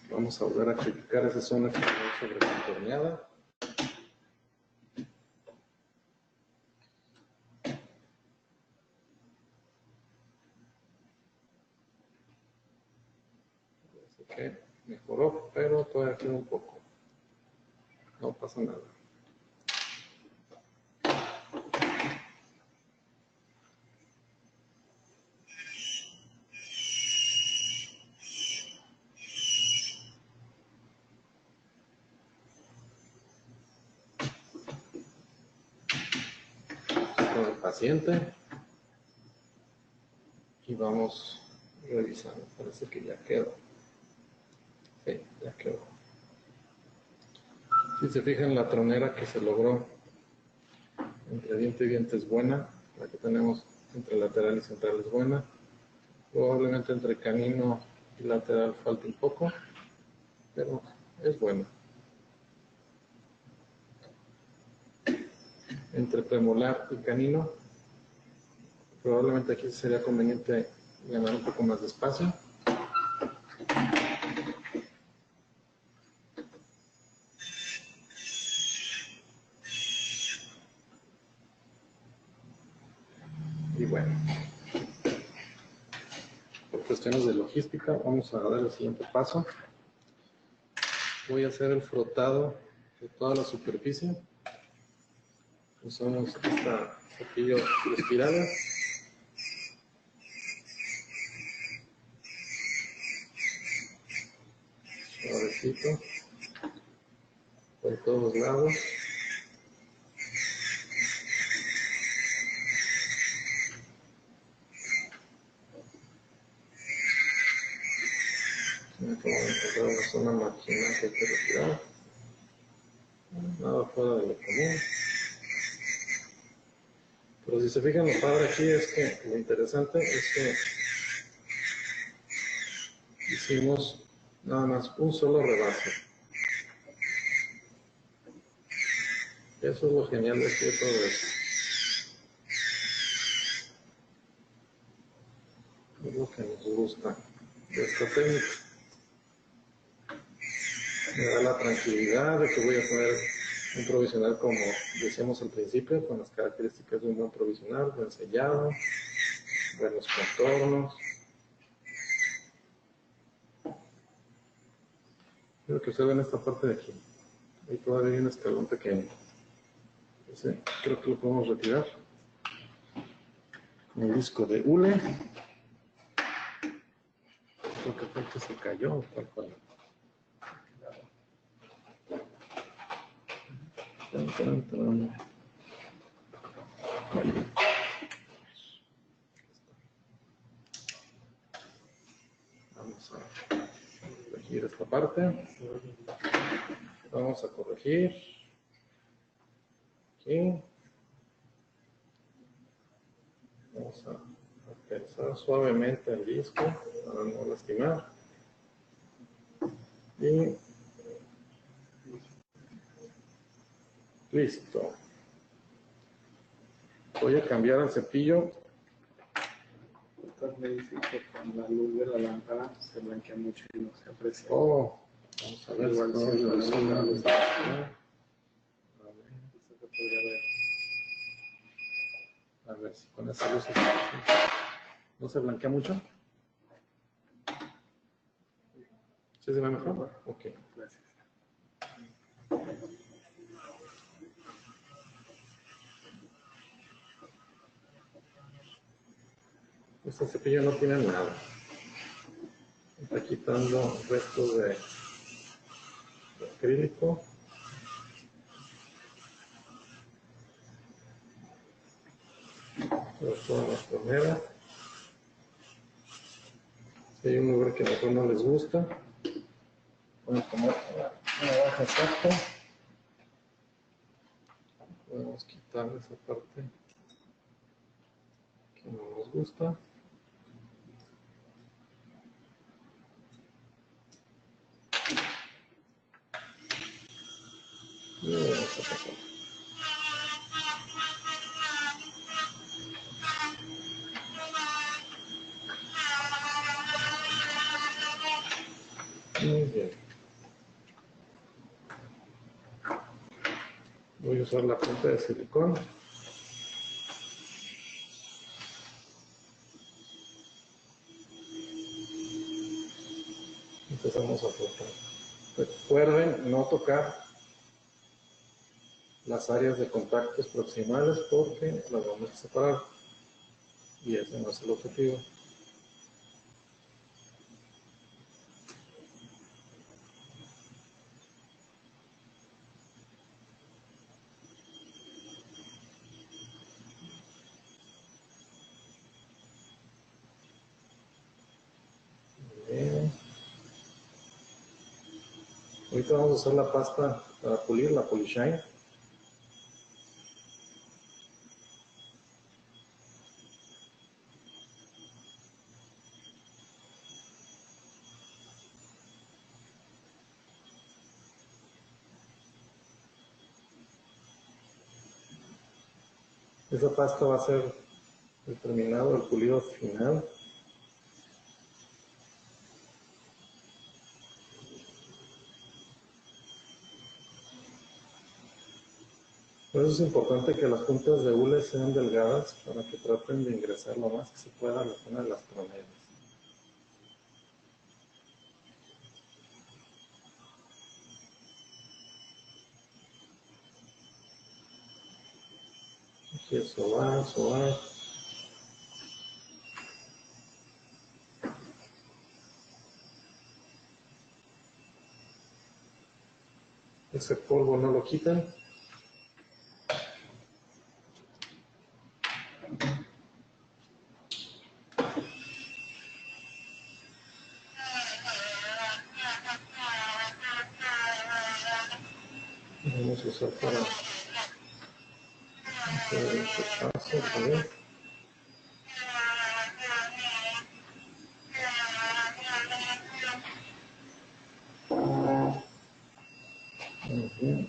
B: Vamos a volver a criticar esa zona que quedó sobrecontorneada. Parece que mejoró, pero todavía queda un poco. No pasa nada. Con el paciente y vamos revisando. Parece que ya quedó. Sí, ya quedó. Si se fijan, la tronera que se logró entre diente y diente es buena. La que tenemos entre lateral y central es buena. Probablemente entre canino y lateral falte un poco, pero es buena. Entre premolar y canino, probablemente aquí sería conveniente ganar un poco más de espacio. Y bueno, por cuestiones de logística, vamos a dar el siguiente paso. voy a hacer el frotado de toda la superficie. Usamos este cepillo de espirales. Suavecito por todos lados. Acabo de encontrar una zona marginal que hay que retirar. Nada fuera de lo común. Pero si se fijan, lo padre aquí es que lo interesante es que hicimos nada más un solo rebase. Eso es lo genial de aquí, todo esto. Es lo que nos gusta de esta técnica. Me da la tranquilidad de que voy a poner un provisional como decíamos al principio, con las características de un buen provisional, buen sellado, buenos contornos. Quiero que observen esta parte de aquí. Ahí todavía hay un escalón pequeño. Ese creo que lo podemos retirar. Con el disco de hule. Creo que fue el que se cayó, tal cual. Vamos a corregir esta parte. Vamos a corregir aquí. Vamos a tensar suavemente el disco para no lastimar. Y listo. Voy a cambiar el cepillo.
C: Me dice que con la luz de la lámpara se blanquea mucho y no se aprecia.
B: Oh, vamos a ver
C: Igual
B: si
C: si
B: podemos
C: ponemos la
B: resolver
C: luz.
B: esto.
C: Esto se podría ver.
B: A ver si con esa luz no se blanquea mucho. ¿Sí se ve mejor? Ok.
C: Gracias.
B: Este cepillo no tiene nada. Está quitando restos de acrílico. Sobre todo en las torneras. Si hay un lugar que a lo mejor no les gusta, pueden tomar una baja exacta. Podemos quitar esa parte que no nos gusta. Y vamos a pasar. Muy bien. Voy a usar la punta de silicón. Empezamos a frotar. Recuerden no tocar las áreas de contactos proximales porque las vamos a separar y ese no es el objetivo. Bien. Ahorita vamos a usar la pasta para pulir, la Polishine. Esa pasta va a ser el terminado, el pulido final. Por eso es importante que las puntas de hule sean delgadas para que traten de ingresar lo más que se pueda a la zona de las troneras. Aquí es sobar, sobar. Ese polvo no lo quitan. Vamos a usar para hacer el rechazo otra vez. Muy bien.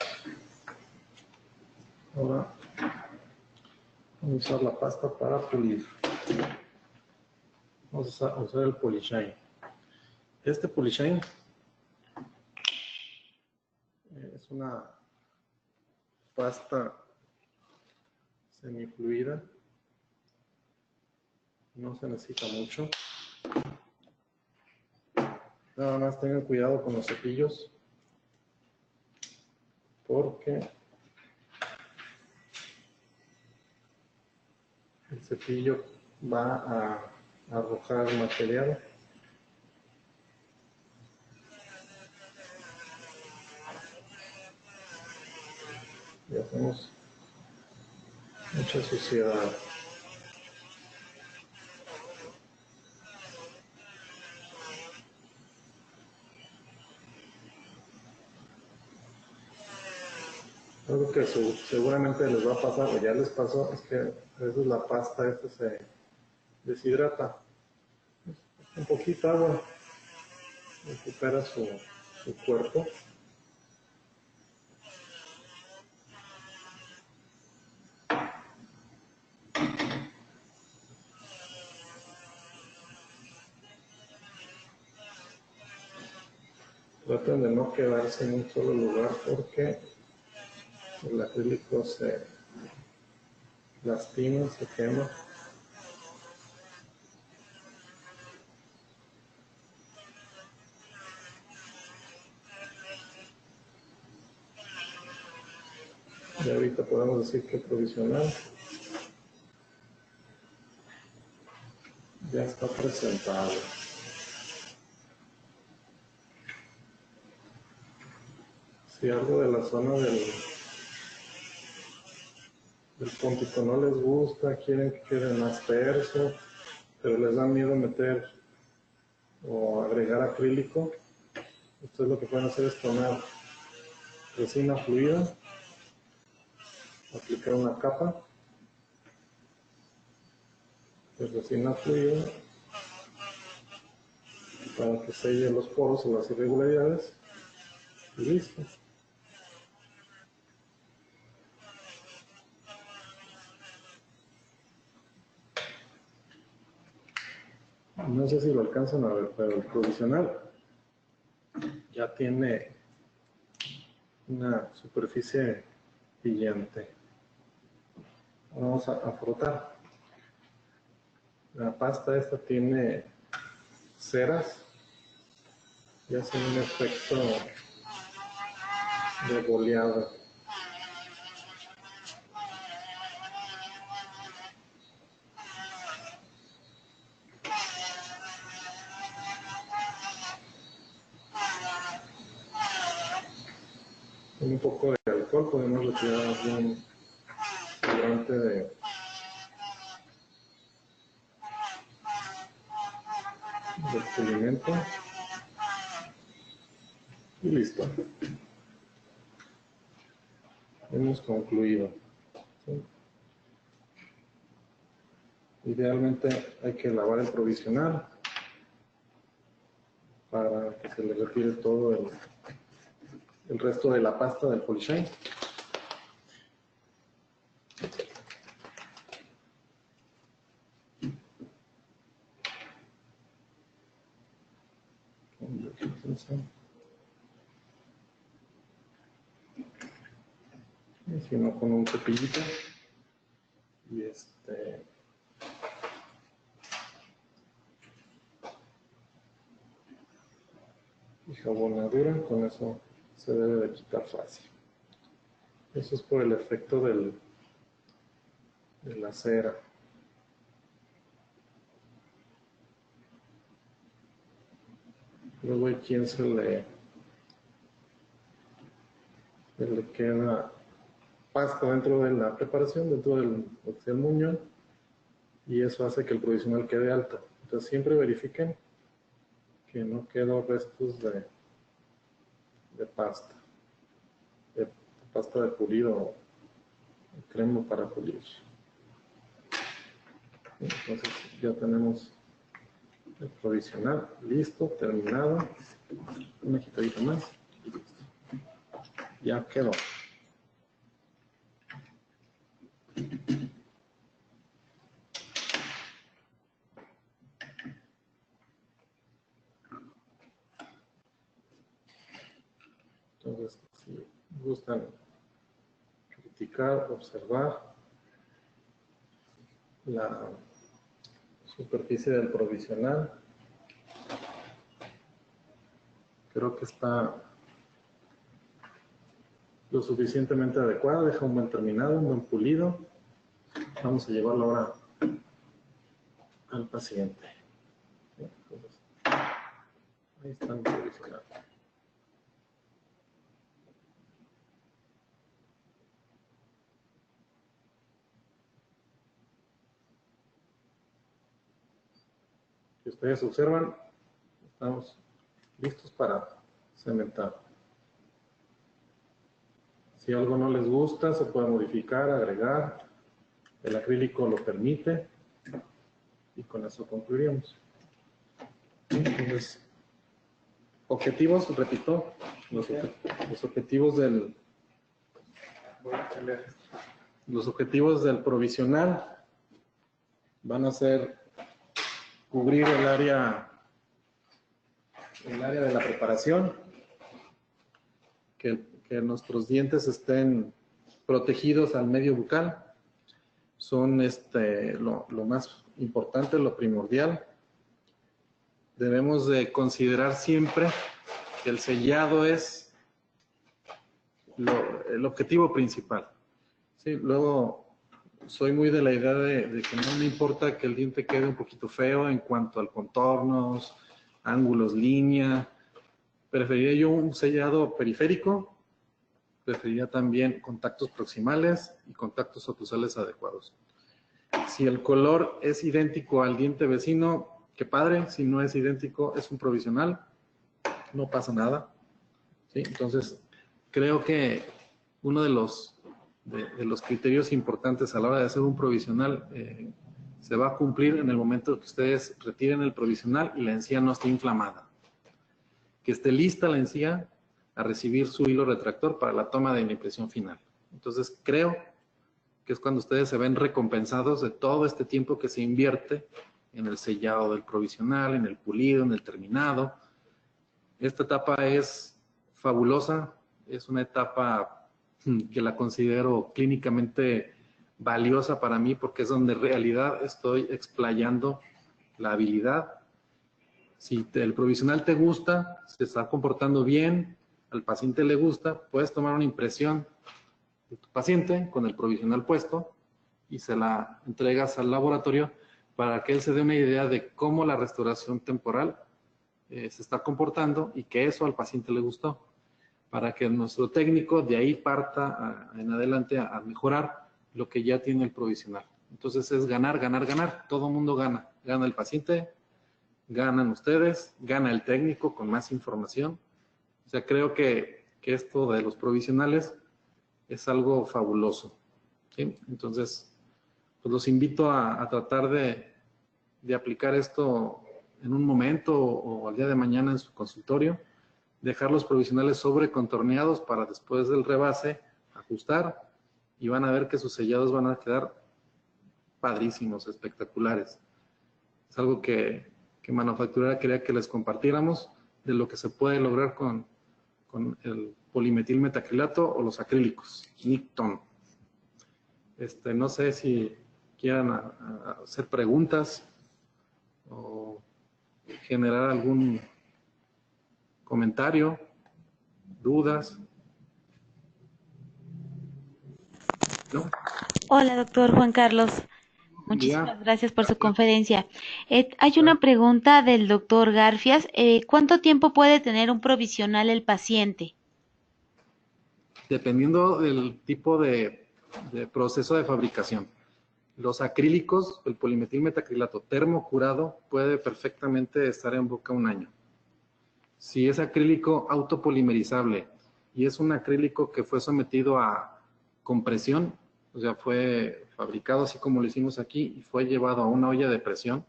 B: Ahora vamos a usar la pasta para pulir. Vamos a usar el Polishine. Este Polishine es una pasta semifluida. No se necesita mucho. Nada más tengan cuidado con los cepillos, porque el cepillo va a arrojar material. Y hacemos mucha suciedad. Algo que seguramente les va a pasar, o ya les pasó, es que a veces la pasta esta se deshidrata. Un poquito agua recupera su cuerpo. Traten de no quedarse en un solo lugar porque el acrílico se lastima, se quema. Y ahorita podemos decir que provisional ya está presentado. Si algo de la zona del póntico no les gusta, quieren que quede más terso, pero les da miedo meter o agregar acrílico, ustedes lo que pueden hacer es tomar resina fluida, aplicar una capa de resina fluida para que selle los poros o las irregularidades y listo. No sé si lo alcanzan a ver, pero el provisional ya tiene una superficie brillante. Vamos a frotar. La pasta esta tiene ceras y hace un efecto de boleado. Con un poco de alcohol podemos retirar algún sobrante de pulimento y listo. Hemos concluido. ¿Sí? Idealmente hay que lavar el provisional para que se le retire todo el resto de la pasta del Polishine. Y si no, con un cepillito y jabonadura, con eso se debe de quitar fácil. Eso es por el efecto del de la cera. Luego hay quien se le queda pasta dentro de la preparación, dentro del muñón, y eso hace que el provisional quede alto. Entonces siempre verifiquen que no queden restos de pasta, de pasta de pulido o crema para pulir. Entonces ya tenemos el provisional listo, terminado. Una agitadita más y listo. Ya quedó. Entonces, si gustan criticar, observar la superficie del provisional, creo que está lo suficientemente adecuada, deja un buen terminado, un buen pulido. Vamos a llevarlo ahora al paciente. Entonces, ahí está el provisional. Si ustedes observan, estamos listos para cementar. Si algo no les gusta, se puede modificar, agregar. El acrílico lo permite. Y con eso concluiríamos. Entonces, objetivos, repito, los objetivos del provisional van a ser cubrir el área de la preparación, que nuestros dientes estén protegidos al medio bucal. Son lo más importante, lo primordial. Debemos de considerar siempre que el sellado es el objetivo principal. Sí, luego soy muy de la idea de que no me importa que el diente quede un poquito feo en cuanto al contornos, ángulos, línea. Preferiría yo un sellado periférico, preferiría también contactos proximales y contactos oclusales adecuados. Si el color es idéntico al diente vecino, qué padre. Si no es idéntico, es un provisional, no pasa nada. ¿Sí? Entonces, creo que uno de los criterios importantes a la hora de hacer un provisional se va a cumplir en el momento que ustedes retiren el provisional y la encía no esté inflamada. Que esté lista la encía a recibir su hilo retractor para la toma de la impresión final. Entonces, creo que es cuando ustedes se ven recompensados de todo este tiempo que se invierte en el sellado del provisional, en el pulido, en el terminado. Esta etapa es fabulosa, es una etapa que la considero clínicamente valiosa para mí porque es donde en realidad estoy explayando la habilidad. Si el provisional te gusta, se está comportando bien, al paciente le gusta, puedes tomar una impresión de tu paciente con el provisional puesto y se la entregas al laboratorio para que él se dé una idea de cómo la restauración temporal se está comportando y que eso al paciente le gustó, para que nuestro técnico de ahí parta en adelante a mejorar lo que ya tiene el provisional. Entonces es ganar, ganar, ganar. Todo el mundo gana. Gana el paciente, ganan ustedes, gana el técnico con más información. O sea, creo que esto de los provisionales es algo fabuloso. ¿Sí? Entonces, pues los invito a tratar de aplicar esto en un momento o al día de mañana en su consultorio, dejar los provisionales sobrecontorneados para después del rebase ajustar y van a ver que sus sellados van a quedar padrísimos, espectaculares. Es algo que Manufacturera quería que les compartiéramos de lo que se puede lograr con el polimetilmetacrilato o los acrílicos, Nicton. No sé si quieran hacer preguntas o generar algún comentario, dudas. ¿No?
D: Hola, doctor Juan Carlos.
B: Buen día.
D: Muchísimas gracias por su conferencia. Hay una pregunta del doctor Garfias. ¿Cuánto tiempo puede tener un provisional el paciente?
B: Dependiendo del tipo de proceso de fabricación. Los acrílicos, el polimetilmetacrilato termocurado puede perfectamente estar en boca un año. Si es acrílico autopolimerizable y es un acrílico que fue sometido a compresión, o sea, fue fabricado así como lo hicimos aquí y fue llevado a una olla de presión,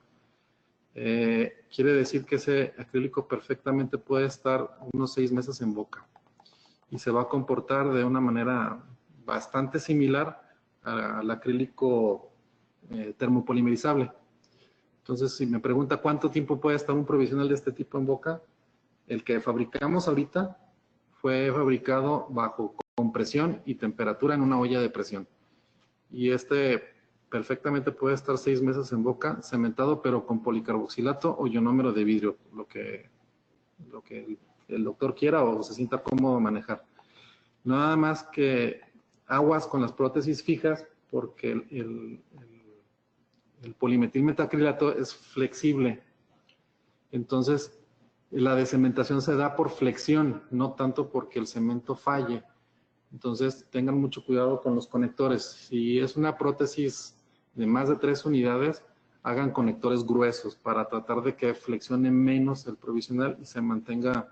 B: quiere decir que ese acrílico perfectamente puede estar unos 6 meses en boca y se va a comportar de una manera bastante similar al acrílico termopolimerizable. Entonces, si me pregunta cuánto tiempo puede estar un provisional de este tipo en boca, el que fabricamos ahorita fue fabricado bajo compresión y temperatura en una olla de presión. Y este perfectamente puede estar 6 meses en boca, cementado, pero con policarboxilato o ionómero de vidrio, lo que el doctor quiera o se sienta cómodo manejar. Nada más que aguas con las prótesis fijas, porque el polimetilmetacrilato es flexible. Entonces, la decementación se da por flexión, no tanto porque el cemento falle. Entonces, tengan mucho cuidado con los conectores. Si es una prótesis de más de 3 unidades, hagan conectores gruesos para tratar de que flexione menos el provisional y se mantenga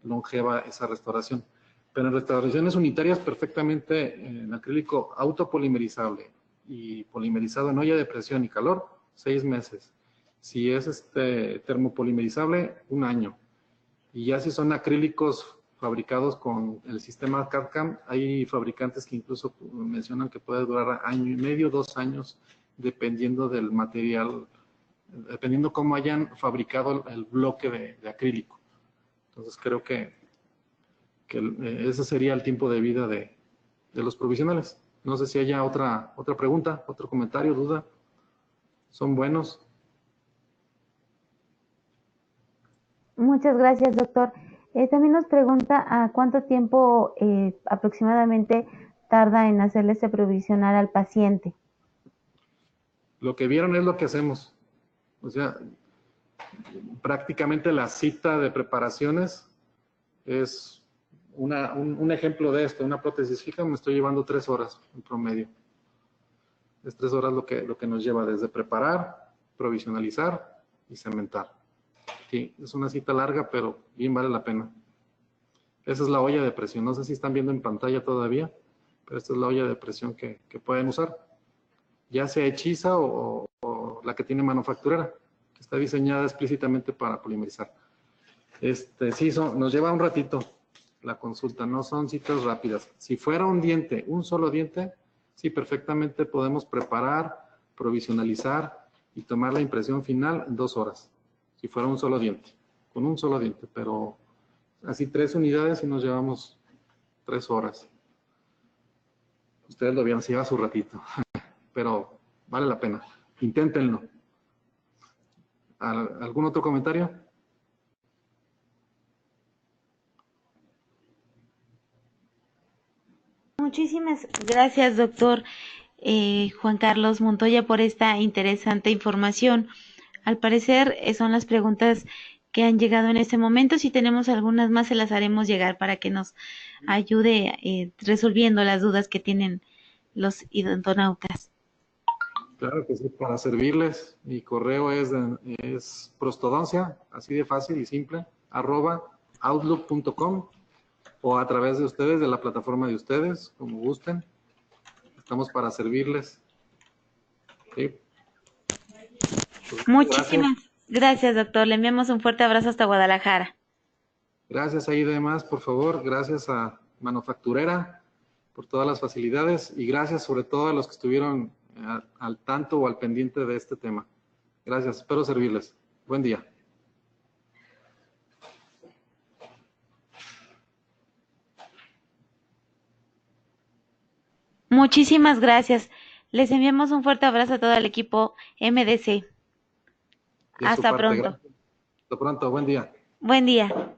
B: longeva esa restauración. Pero en restauraciones unitarias, perfectamente en acrílico autopolimerizable y polimerizado en olla de presión y calor, 6 meses. Si es termopolimerizable, un año. Y ya si son acrílicos fabricados con el sistema CAD/CAM, hay fabricantes que incluso mencionan que puede durar año y medio, 2 años, dependiendo del material, dependiendo cómo hayan fabricado el bloque de acrílico. Entonces creo que ese sería el tiempo de vida de los provisionales. No sé si haya otra pregunta, otro comentario, duda. ¿Son buenos?
D: Muchas gracias, doctor. También nos pregunta a cuánto tiempo aproximadamente tarda en hacerle ese provisional al paciente.
B: Lo que vieron es lo que hacemos. O sea, prácticamente la cita de preparaciones es un ejemplo de esto. Una prótesis fija me estoy llevando 3 horas en promedio. Es 3 horas lo que nos lleva desde preparar, provisionalizar y cementar. Sí, es una cita larga, pero bien vale la pena. Esa es la olla de presión. No sé si están viendo en pantalla todavía, pero esta es la olla de presión que pueden usar. Ya sea hechiza o la que tiene manufacturera, que está diseñada explícitamente para polimerizar. Sí, nos lleva un ratito la consulta, no son citas rápidas. Si fuera un diente, un solo diente, sí, perfectamente podemos preparar, provisionalizar y tomar la impresión final en 2 horas. Si fuera un solo diente, con un solo diente, pero así 3 unidades y nos llevamos 3 horas. Ustedes lo vieron, se lleva su ratito, pero vale la pena. Inténtenlo. ¿Algún otro comentario?
D: Muchísimas gracias, doctor Juan Carlos Montoya, por esta interesante información. Al parecer son las preguntas que han llegado en este momento. Si tenemos algunas más, se las haremos llegar para que nos ayude resolviendo las dudas que tienen los idontonautas.
B: Claro que sí, para servirles. Mi correo es prostodoncia, así de fácil y simple, @outlook.com o a través de ustedes, de la plataforma de ustedes, como gusten. Estamos para servirles. Sí. Pues,
D: Muchísimas gracias, doctor. Le enviamos un fuerte abrazo hasta Guadalajara.
B: Gracias ahí demás, por favor. Gracias a Manufacturera por todas las facilidades y gracias sobre todo a los que estuvieron al tanto o al pendiente de este tema. Gracias, espero servirles. Buen día.
D: Muchísimas gracias. Les enviamos un fuerte abrazo a todo el equipo MDC.
B: De su
D: Hasta
B: parte,
D: pronto.
B: gracias. Hasta pronto, buen día.
D: Buen día.